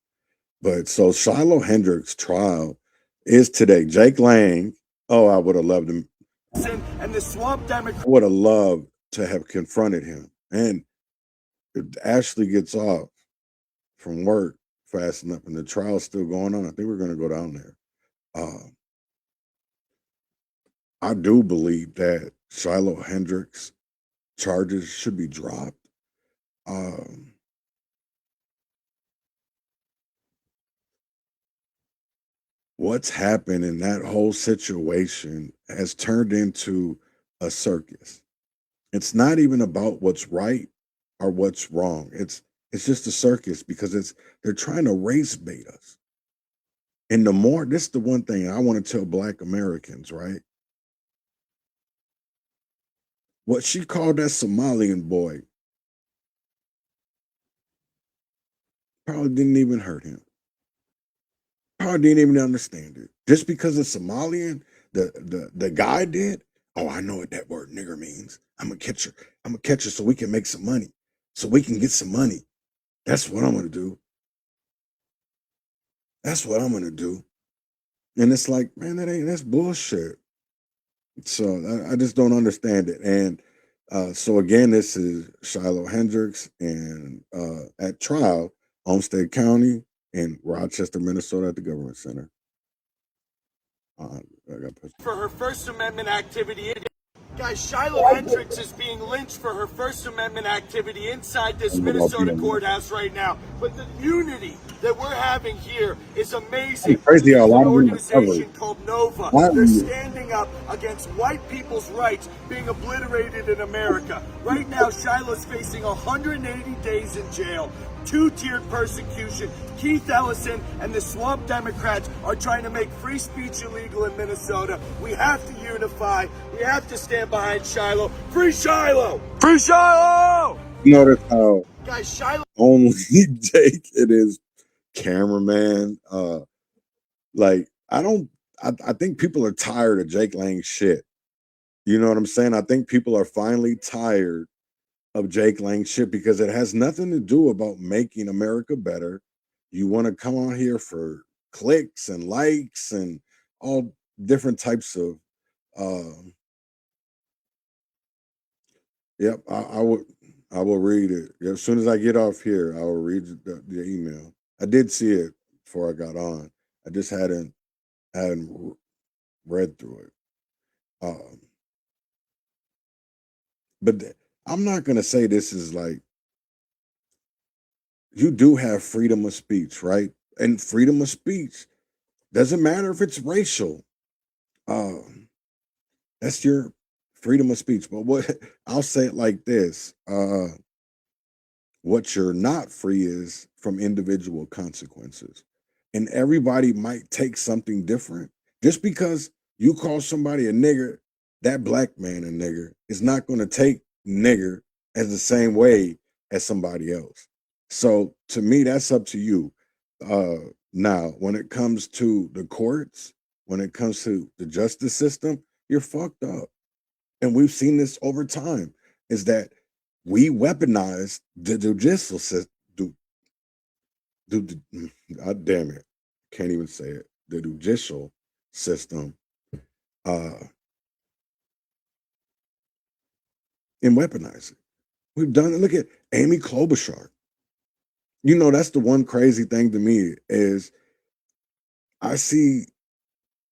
But so Shiloh Hendricks' trial is today. Jake Lang, I would have loved him. And the swamp Democrat would have loved to have confronted him. And if Ashley gets off from work fast enough and the trial's still going on, I think we're going to go down there. I do believe that Shiloh Hendricks charges should be dropped. What's happened in that whole situation has turned into a circus. It's not even about what's right or what's wrong. It's just a circus because they're trying to race bait us. And this is the one thing I want to tell Black Americans, right? What she called that Somalian boy probably didn't even hurt him. Probably didn't even understand it. Just because it's Somalian, the guy did. Oh, I know what that word nigger means. I'm gonna catch her. I'm gonna catch her so we can make some money. So we can get some money. That's what I'm gonna do. That's what I'm gonna do. And it's like, man, that's bullshit. So I just don't understand it. And so again, this is Shiloh Hendricks and at trial, Olmsted County in Rochester, Minnesota at the Government Center. For her First Amendment activity. Guys, Shiloh Hendricks is being lynched for her First Amendment activity inside this Minnesota courthouse right now. But the unity that we're having here is amazing. Crazy how a lot An of organization called Nova. They're standing up against white people's rights being obliterated in America. Right now, Shiloh's facing 180 days in jail. Two-tiered persecution. Keith Ellison and the swamp Democrats are trying to make free speech illegal in Minnesota. We have to unify. We have to stand behind Shiloh. Free Shiloh! Free Shiloh! Notice how Guys, Shiloh only Jake and his cameraman, I think people are tired of Jake Lang's shit. You know what I'm saying? I think people are finally tired of Jake Lang's shit because it has nothing to do about making America better. You want to come on here for clicks and likes and all different types of yep, I will read it. As soon as I get off here, I will read the email. I did see it before I got on. I just hadn't read through it. But I'm not gonna say this is like you do have freedom of speech, right? And freedom of speech doesn't matter if it's racial. That's your freedom of speech. But what I'll say it like this: what you're not free is from individual consequences, and everybody might take something different. Just because you call somebody a nigger, that black man a nigger is not going to take nigger as the same way as somebody else. So to me, that's up to you. Now, when it comes to the courts, when it comes to the justice system, you're fucked up. And we've seen this over time, is that we weaponize the judicial system. God damn it. Can't even say it. The judicial system and weaponize it. We've done it. Look at Amy Klobuchar. You know, that's the one crazy thing to me is I see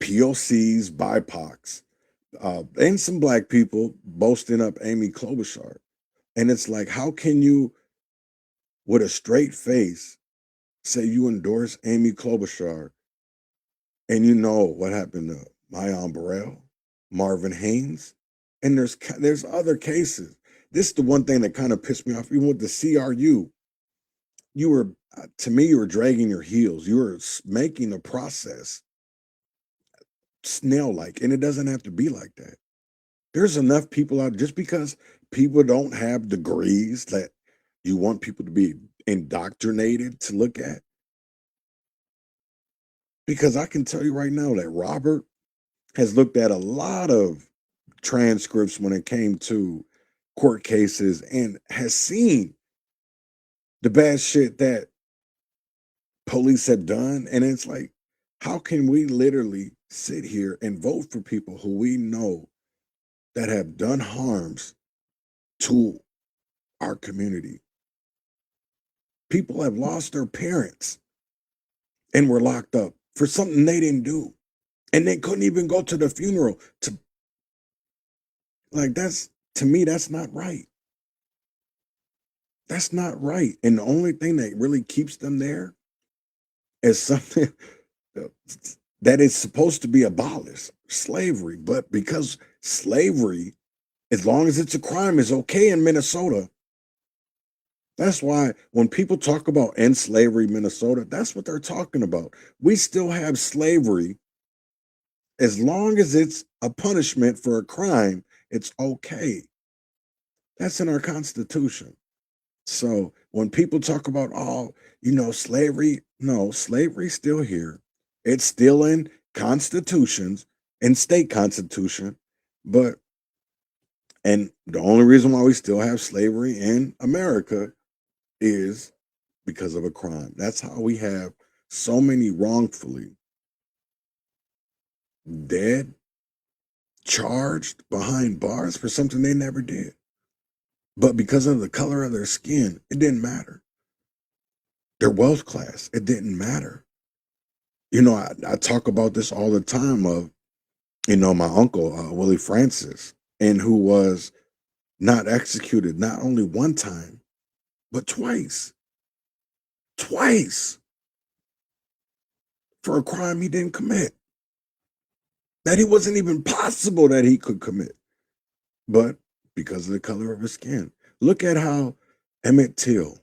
POCs, BIPOCs, and some black people boasting up Amy Klobuchar. And it's like, how can you, with a straight face, say you endorse Amy Klobuchar and you know what happened to Mayan Burrell, Marvin Haynes, and there's other cases. This is the one thing that kind of pissed me off, even with the CRU. You were, to me, you were dragging your heels. You were making the process snail-like, and it doesn't have to be like that. There's enough people out, just because people don't have degrees that you want people to be indoctrinated to look at. Because I can tell you right now that Robert has looked at a lot of transcripts when it came to court cases and has seen the bad shit that police have done. And it's like, how can we literally sit here and vote for people who we know that have done harms to our community? People have lost their parents and were locked up for something they didn't do. And they couldn't even go to the funeral to Like to me, that's not right. That's not right. And the only thing that really keeps them there is something that is supposed to be abolished, slavery. But because slavery, as long as it's a crime, is okay in Minnesota. That's why when people talk about end slavery Minnesota, that's what they're talking about. We still have slavery. As long as it's a punishment for a crime, it's okay. That's in our Constitution. So when people talk about, oh, slavery, no, slavery's still here. It's still in constitutions and state constitution. And the only reason why we still have slavery in America is because of a crime. That's how we have so many wrongfully dead, charged behind bars for something they never did. But because of the color of their skin, it didn't matter. Their wealth class, it didn't matter. I talk about this all the time of, my uncle, Willie Francis, and who was not executed not only one time, but twice. Twice. For a crime he didn't commit. That it wasn't even possible that he could commit. But because of the color of his skin. Look at how Emmett Till,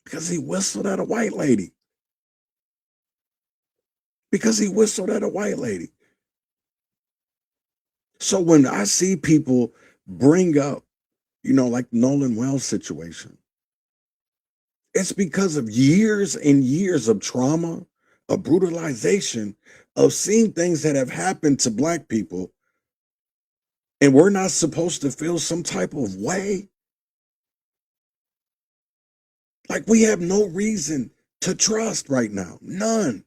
because he whistled at a white lady. Because he whistled at a white lady. So when I see people bring up, like Nolan Wells situation, it's because of years and years of trauma, of brutalization, of seeing things that have happened to Black people, and we're not supposed to feel some type of way. Like we have no reason to trust right now. None.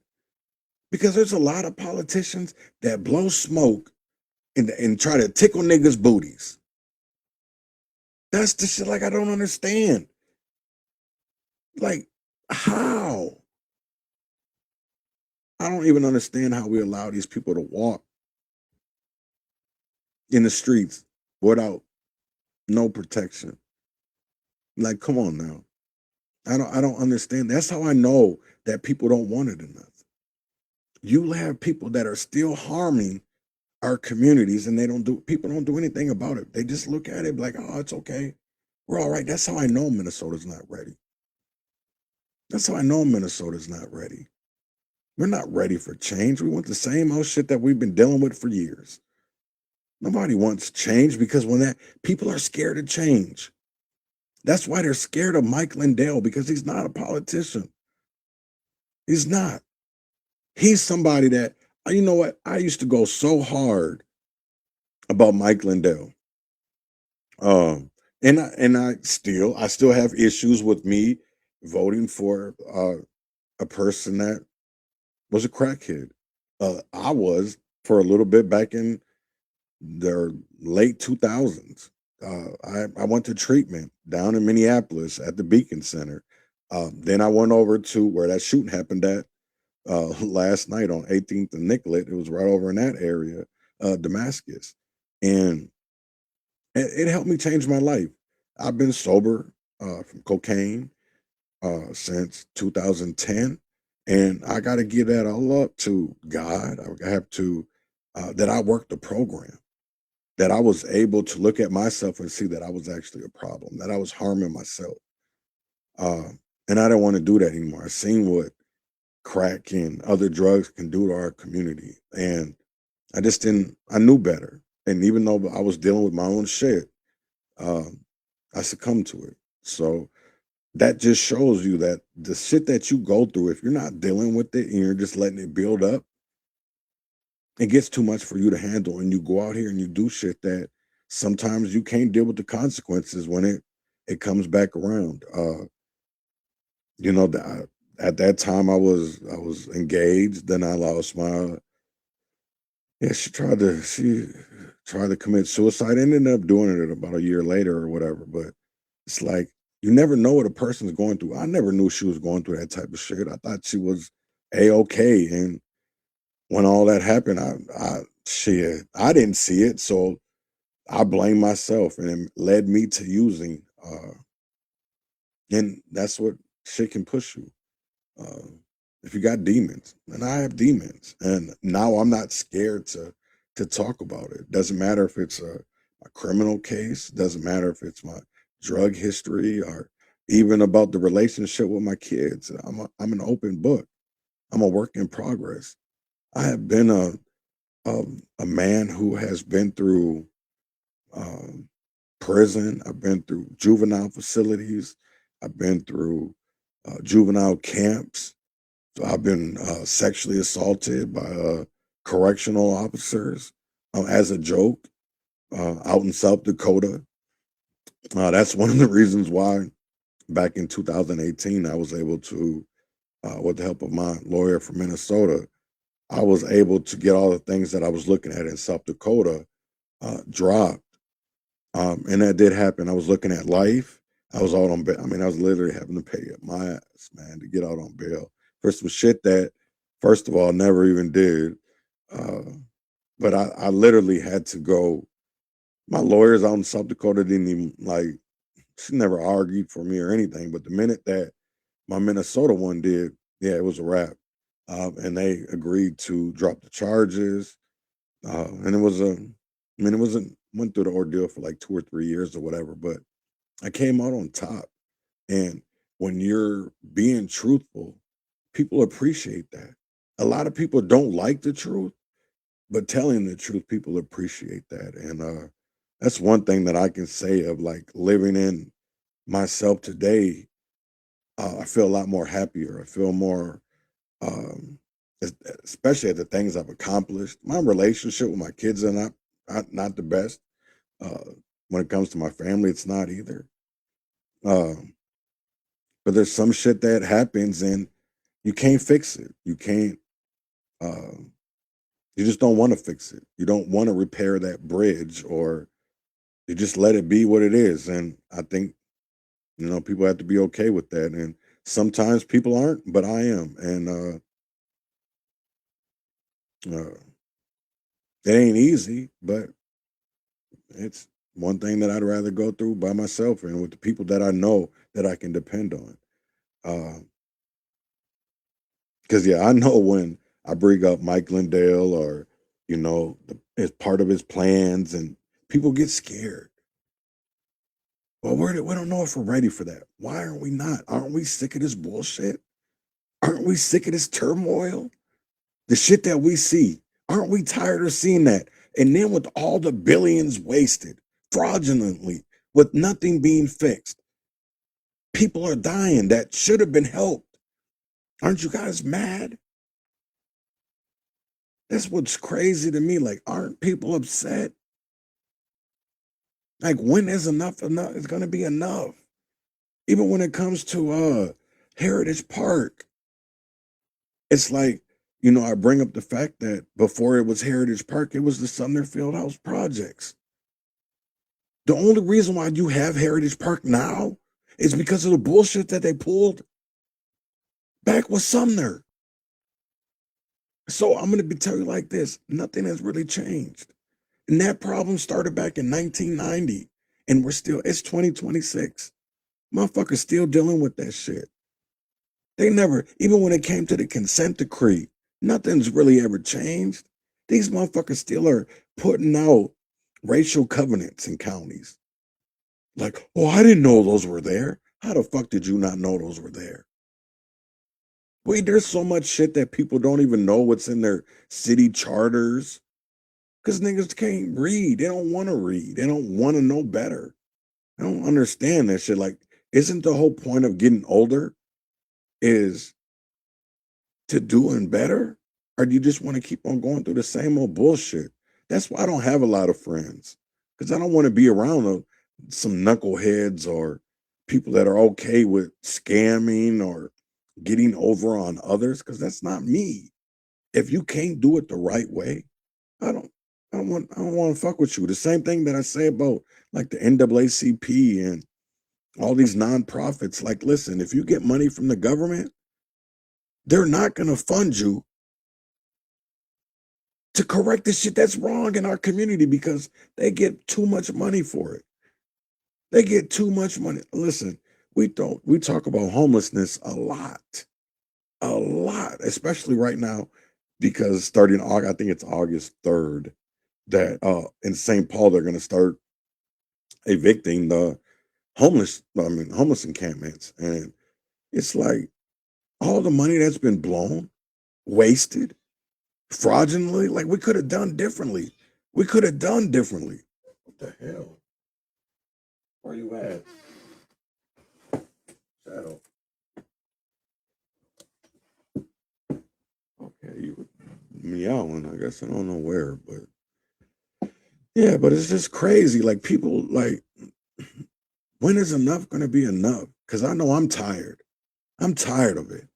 Because there's a lot of politicians that blow smoke and try to tickle niggas' booties. That's the shit like I don't understand. Like, how? I don't even understand how we allow these people to walk in the streets without no protection. Like, come on now. I don't understand. That's how I know that people don't want it enough. You have people that are still harming our communities and people don't do anything about it. They just look at it like, oh, it's okay. We're all right. That's how I know Minnesota's not ready. That's how I know Minnesota's not ready. We're not ready for change. We want the same old shit that we've been dealing with for years. Nobody wants change because people are scared of change. That's why they're scared of Mike Lindell, because he's not a politician. He's not. He's somebody that, you know what? I used to go so hard about Mike Lindell. And I still have issues with me voting for a person that was a crackhead. I was for a little bit back in the late 2000s. I went to treatment down in Minneapolis at the Beacon Center. Then I went over to where that shooting happened at last night on 18th and Nicollet. It was right over in that area, Damascus. And it helped me change my life. I've been sober from cocaine since 2010. And I got to give that all up to God. I have to, that I worked the program, that I was able to look at myself and see that I was actually a problem, that I was harming myself. And I don't want to do that anymore. I've seen what crack and other drugs can do to our community. And I knew better. And even though I was dealing with my own shit, I succumbed to it. So that just shows you that the shit that you go through, if you're not dealing with it and you're just letting it build up, it gets too much for you to handle. And you go out here and you do shit that sometimes you can't deal with the consequences when it comes back around. At that time I was engaged. Then I lost my. Yeah, she tried to commit suicide. Ended up doing it about a year later or whatever. But it's like you never know what a person's going through. I never knew she was going through that type of shit. I thought she was A-okay. And when all that happened, I didn't see it. So I blame myself, and it led me to using. And that's what shit can push you. Uh, if you got demons, and I have demons, and now I'm not scared to talk about it. Doesn't matter if it's a criminal case. Doesn't matter if it's my drug history or even about the relationship with my kids. I'm an open book. I'm a work in progress. I have been a man who has been through um, prison. I've been through juvenile facilities. I've been through juvenile camps. So I've been sexually assaulted by correctional officers as a joke out in South Dakota. That's one of the reasons why back in 2018 I was able to, with the help of my lawyer from Minnesota, I was able to get all the things that I was looking at in South Dakota dropped. And that did happen. I was looking at life. I was out on bail. I mean, I was literally having to pay up my ass, man, to get out on bail for some shit that, first of all, I never even did. Uh, but I literally had to go. My lawyers out in South Dakota didn't even like, she never argued for me or anything. But the minute that my Minnesota one did, yeah, it was a wrap. And they agreed to drop the charges. And it was I mean, it wasn't, went through the ordeal for like 2 or 3 years or whatever, but I came out on top. And when you're being truthful, people appreciate that. A lot of people don't like the truth, but telling the truth, people appreciate that. And that's one thing that I can say of like living in myself today. I feel a lot more happier. I feel more, um, especially at the things I've accomplished. My relationship with my kids are not the best. Uh, when it comes to my family, it's not either. Um, but there's some shit that happens and you can't fix it. You can't. Uh, you just don't want to fix it. You don't want to repair that bridge, or you just let it be what it is. And I think people have to be okay with that. And sometimes people aren't, but I am. And it ain't easy, but it's one thing that I'd rather go through by myself and with the people that I know that I can depend on. Because yeah, I know when I bring up Mike Lindell or as part of his plans, and people get scared. Well, we don't know if we're ready for that. Why aren't we not? Aren't we sick of this bullshit? Aren't we sick of this turmoil? The shit that we see. Aren't we tired of seeing that? And then with all the billions wasted fraudulently, with nothing being fixed, people are dying that should have been helped. Aren't you guys mad? That's what's crazy to me. Like, aren't people upset? Like, when is enough it's gonna be enough. Even when it comes to Heritage Park, it's like, I bring up the fact that before it was Heritage Park, it was the Sumner Fieldhouse projects. The only reason why you have Heritage Park now is because of the bullshit that they pulled back with Sumner. So I'm going to tell you like this, nothing has really changed. And that problem started back in 1990, and it's 2026. Motherfuckers still dealing with that shit. They never, even when it came to the consent decree, nothing's really ever changed. These motherfuckers still are putting out racial covenants in counties. Like, oh, I didn't know those were there. How the fuck did you not know those were there? Wait, there's so much shit that people don't even know what's in their city charters. Because niggas can't read. They don't want to read. They don't want to know better. I don't understand that shit. Like, isn't the whole point of getting older is to doing better? Or do you just want to keep on going through the same old bullshit? That's why I don't have a lot of friends. Because I don't want to be around some knuckleheads or people that are okay with scamming or getting over on others, because that's not me. If you can't do it the right way, I don't want to fuck with you. The same thing that I say about like the NAACP and all these nonprofits. Like, listen, if you get money from the government, they're not going to fund you to correct the shit that's wrong in our community because they get too much money for it. They get too much money. Listen, we talk about homelessness a lot, especially right now because starting August, I think it's August 3rd, that in St. Paul they're going to start evicting the homeless encampments, and it's like all the money that's been blown, wasted, fraudulently. Like we could have done differently. We could have done differently. What the hell? Where you at? Shadow. Okay, you were meowing. I guess I don't know where, but yeah, but it's just crazy. Like people, like, when is enough going to be enough? Because I know I'm tired. I'm tired of it.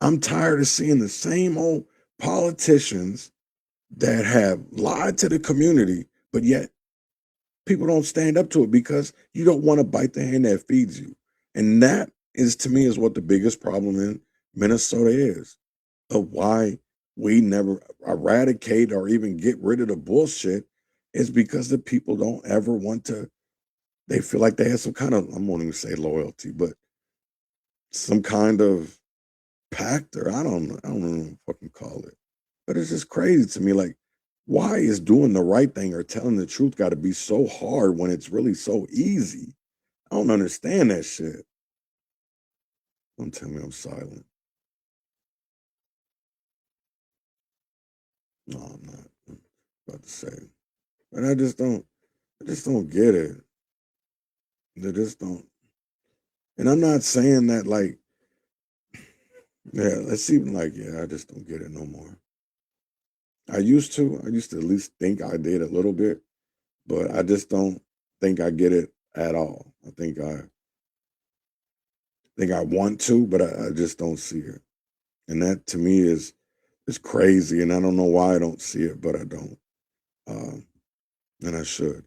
I'm tired of seeing the same old politicians that have lied to the community, but yet people don't stand up to it because you don't want to bite the hand that feeds you. And that is, to me, is what the biggest problem in Minnesota is, of why we never eradicate or even get rid of the bullshit, is because the people don't ever want to. They feel like they have some kind of, I won't even say loyalty, but some kind of pact, or I don't know what to fucking call it. But it's just crazy to me. Like, why is doing the right thing or telling the truth got to be so hard when it's really so easy? I don't understand that shit. Don't tell me I'm silent. No, I'm not. I'm about to say. But I just don't get it. They just don't. And I'm not saying that like, yeah, let's even like, yeah, I just don't get it no more. I used to at least think I did a little bit, but I just don't think I get it at all. I think I want to, but I just don't see it. And that to me is crazy. And I don't know why I don't see it, but I don't. And I should.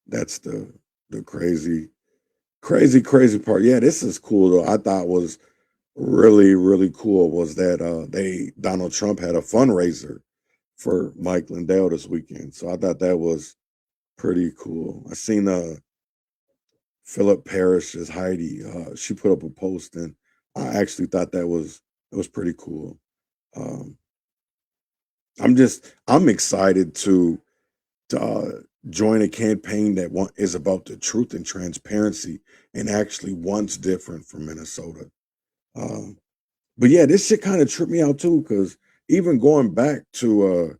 That's the crazy part. Yeah, this is cool though. I thought was really, really cool was that Donald Trump had a fundraiser for Mike Lindell this weekend. So I thought that was pretty cool. I seen Philip Parrish's Heidi. She put up a post, and I actually thought that was pretty cool. I'm excited to join a campaign that is about the truth and transparency and actually wants different from Minnesota. But yeah, this shit kind of tripped me out too, because even going back to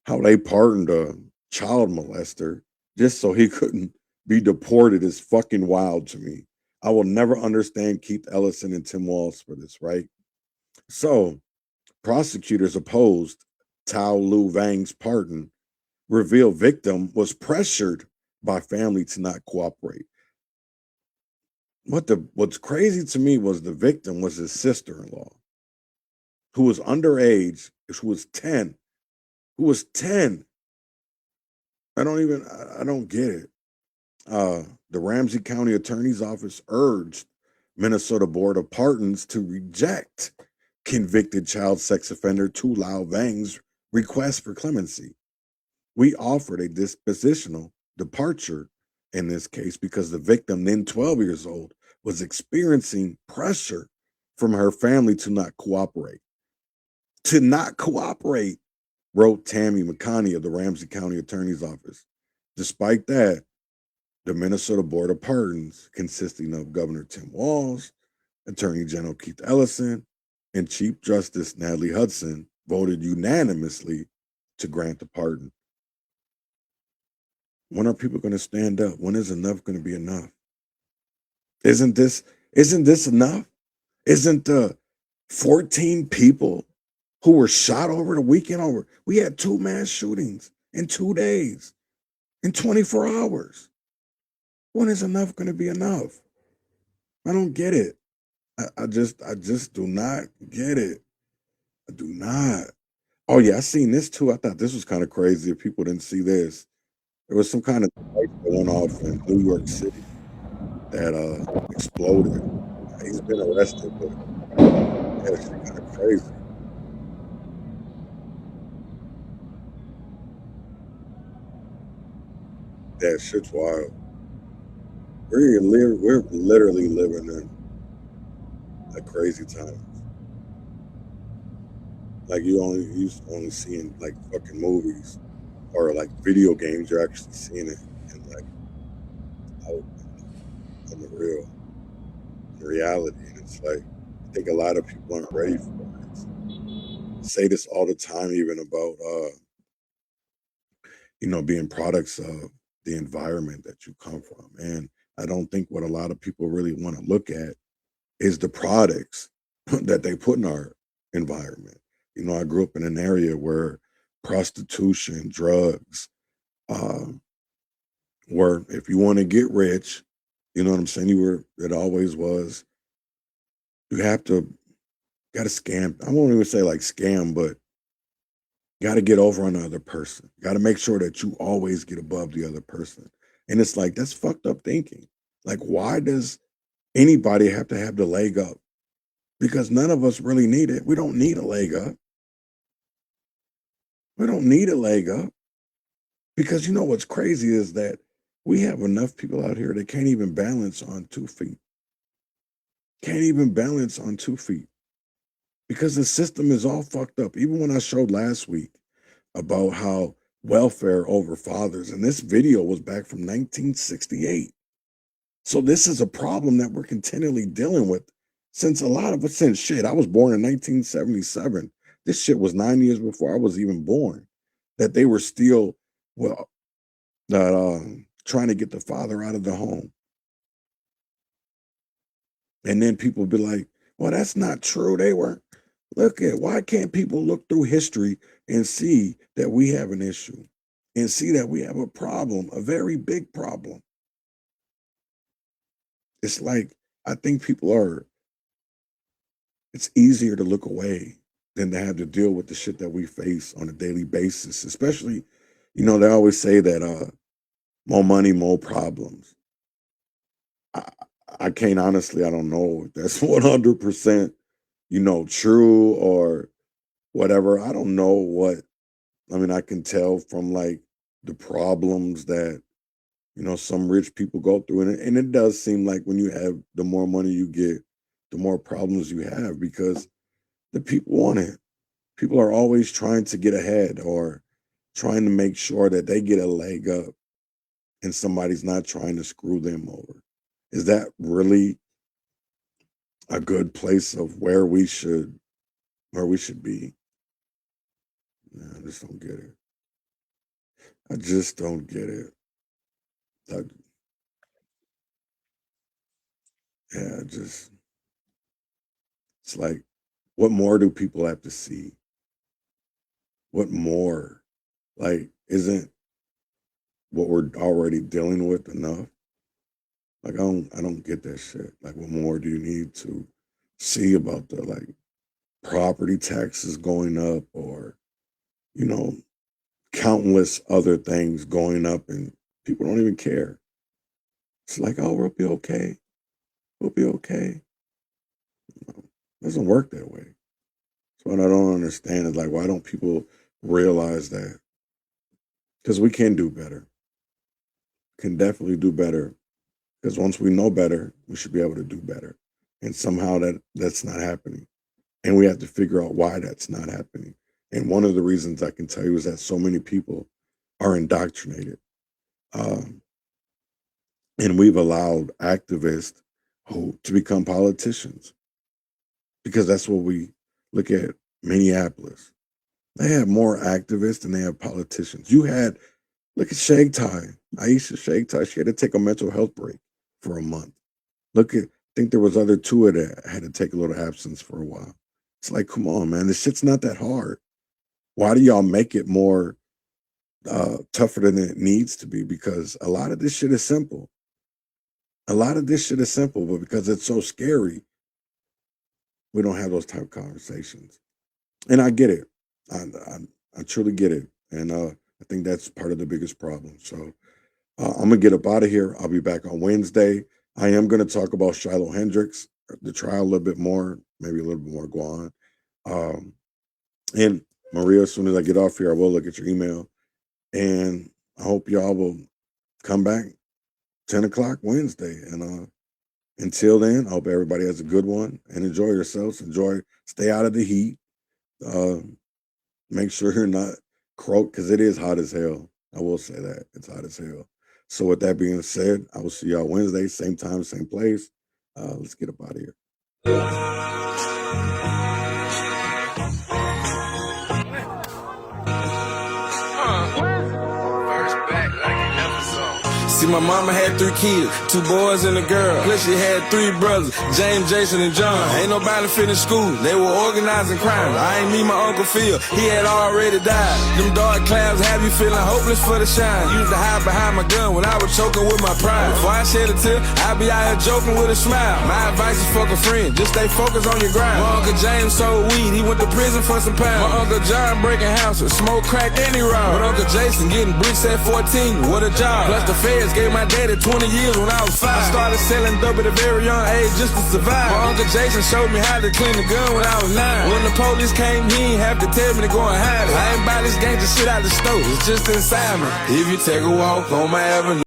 how they pardoned a child molester just so he couldn't be deported is fucking wild to me. I will never understand Keith Ellison and Tim Walz for this, right? So prosecutors opposed Tao Lu Vang's pardon, revealed victim was pressured by family to not cooperate. What's crazy to me was the victim was his sister-in-law, who was underage, who was 10. I don't get it. The Ramsey County Attorney's Office urged Minnesota Board of Pardons to reject convicted child sex offender Tu Lao Vang's request for clemency. We offered a dispositional departure in this case because the victim, then 12 years old, was experiencing pressure from her family to not cooperate. To not cooperate, wrote Tammy McConney of the Ramsey County Attorney's Office. Despite that, the Minnesota Board of Pardons, consisting of Governor Tim Walz, Attorney General Keith Ellison, and Chief Justice Natalie Hudson, voted unanimously to grant the pardon. When are people going to stand up? When is enough going to be enough? Isn't this enough? Isn't the 14 people who were shot over the weekend over? We had 2 mass shootings in 2 days, in 24 hours. When is enough going to be enough? I don't get it. I just do not get it. I do not. Oh yeah, I seen this too. I thought this was kind of crazy if people didn't see this. There was some kind of device that went off in New York City that exploded. He's been arrested, but yeah, it's kind of crazy. That shit's wild. We're literally living in a crazy time. Like you only seeing like fucking movies or like video games. You're actually seeing it in like out in the real in reality. And it's like I think a lot of people aren't ready for it. I say this all the time, even about being products of the environment that you come from. And I don't think what a lot of people really want to look at is the products that they put in our environment. I grew up in an area where prostitution, drugs, were, if you want to get rich, you know what I'm saying? It always was, you got to scam. I won't even say like scam, but got to get over on the other person. Got to make sure that you always get above the other person. And it's like, that's fucked up thinking. Like, why does anybody have to have the leg up? Because none of us really need it. We don't need a leg up. We don't need a leg up. Because you know what's crazy is that we have enough people out here that can't even balance on 2 feet. Can't even balance on 2 feet. Because the system is all fucked up. Even when I showed last week about how welfare over fathers, and this video was back from 1968. So this is a problem that we're continually dealing with since shit. I was born in 1977. This shit was 9 years before I was even born. That they were still, trying to get the father out of the home. And then people be like, well, that's not true. Why can't people look through history and see that we have an issue and see that we have a problem, a very big problem? It's like, I think it's easier to look away than to have to deal with the shit that we face on a daily basis. Especially, they always say that more money, more problems. I can't honestly, I don't know if that's 100%, true or whatever. I don't know I can tell from like the problems that, some rich people go through. And it does seem like when you have, the more money you get, the more problems you have because the people want it. People are always trying to get ahead or trying to make sure that they get a leg up and somebody's not trying to screw them over. Is that really a good place of where we should be? I just don't get it. I just don't get it. It's like, what more do people have to see? What more? Like, isn't what we're already dealing with enough? Like, I don't get that shit. Like, what more do you need to see about the like property taxes going up or, countless other things going up and people don't even care. It's like, oh, we'll be okay. We'll be okay. It doesn't work that way. So what I don't understand is like, why don't people realize that? Because we can do better. Can definitely do better. Because once we know better, we should be able to do better. And somehow that's not happening. And we have to figure out why that's not happening. And one of the reasons I can tell you is that so many people are indoctrinated. And we've allowed activists to become politicians. Because that's what we look at Minneapolis. They have more activists than they have politicians. Look at Shake Tie. Aisha Shake Tie, she had to take a mental health break for a month. I think there was other two that had to take a little absence for a while. It's like, come on, man, this shit's not that hard. Why do y'all make it more tougher than it needs to be? Because a lot of this shit is simple. A lot of this shit is simple, but because it's so scary, we don't have those type of conversations. And I get it. I truly get it. And I think that's part of the biggest problem. So I'm going to get up out of here. I'll be back on Wednesday. I am going to talk about Shiloh Hendricks, the trial a little bit more, maybe a little bit more go on. And Maria, as soon as I get off here, I will look at your email. And I hope y'all will come back 10 o'clock Wednesday. And until then, I hope everybody has a good one and enjoy yourselves. Stay out of the heat. Make sure you're not croaked because it is hot as hell. I will say that. It's hot as hell. So with that being said, I will see y'all Wednesday, same time, same place. Let's get up out of here. See, my mama had 3 kids, 2 boys and a girl. Plus she had 3 brothers, James, Jason, and John. Ain't nobody finished school, they were organizing crime. I ain't meet my Uncle Phil, he had already died. Them dark clouds have you feeling hopeless for the shine. Used to hide behind my gun when I was choking with my pride. Before I shed a tear, I be out here joking with a smile. My advice is fuck a friend, just stay focused on your grind. My Uncle James sold weed, he went to prison for some pounds. My Uncle John breaking houses, smoke crack and he robbed. But Uncle Jason getting bricks at 14, what a job. Plus the feds gave my daddy 20 years when I was 5. I started selling dope at a very young age just to survive. My Uncle Jason showed me how to clean the gun when I was 9. When the police came, he ain't have to tell me to go and hide it. I ain't buy this gangster shit out the store, it's just inside me. If you take a walk on my avenue.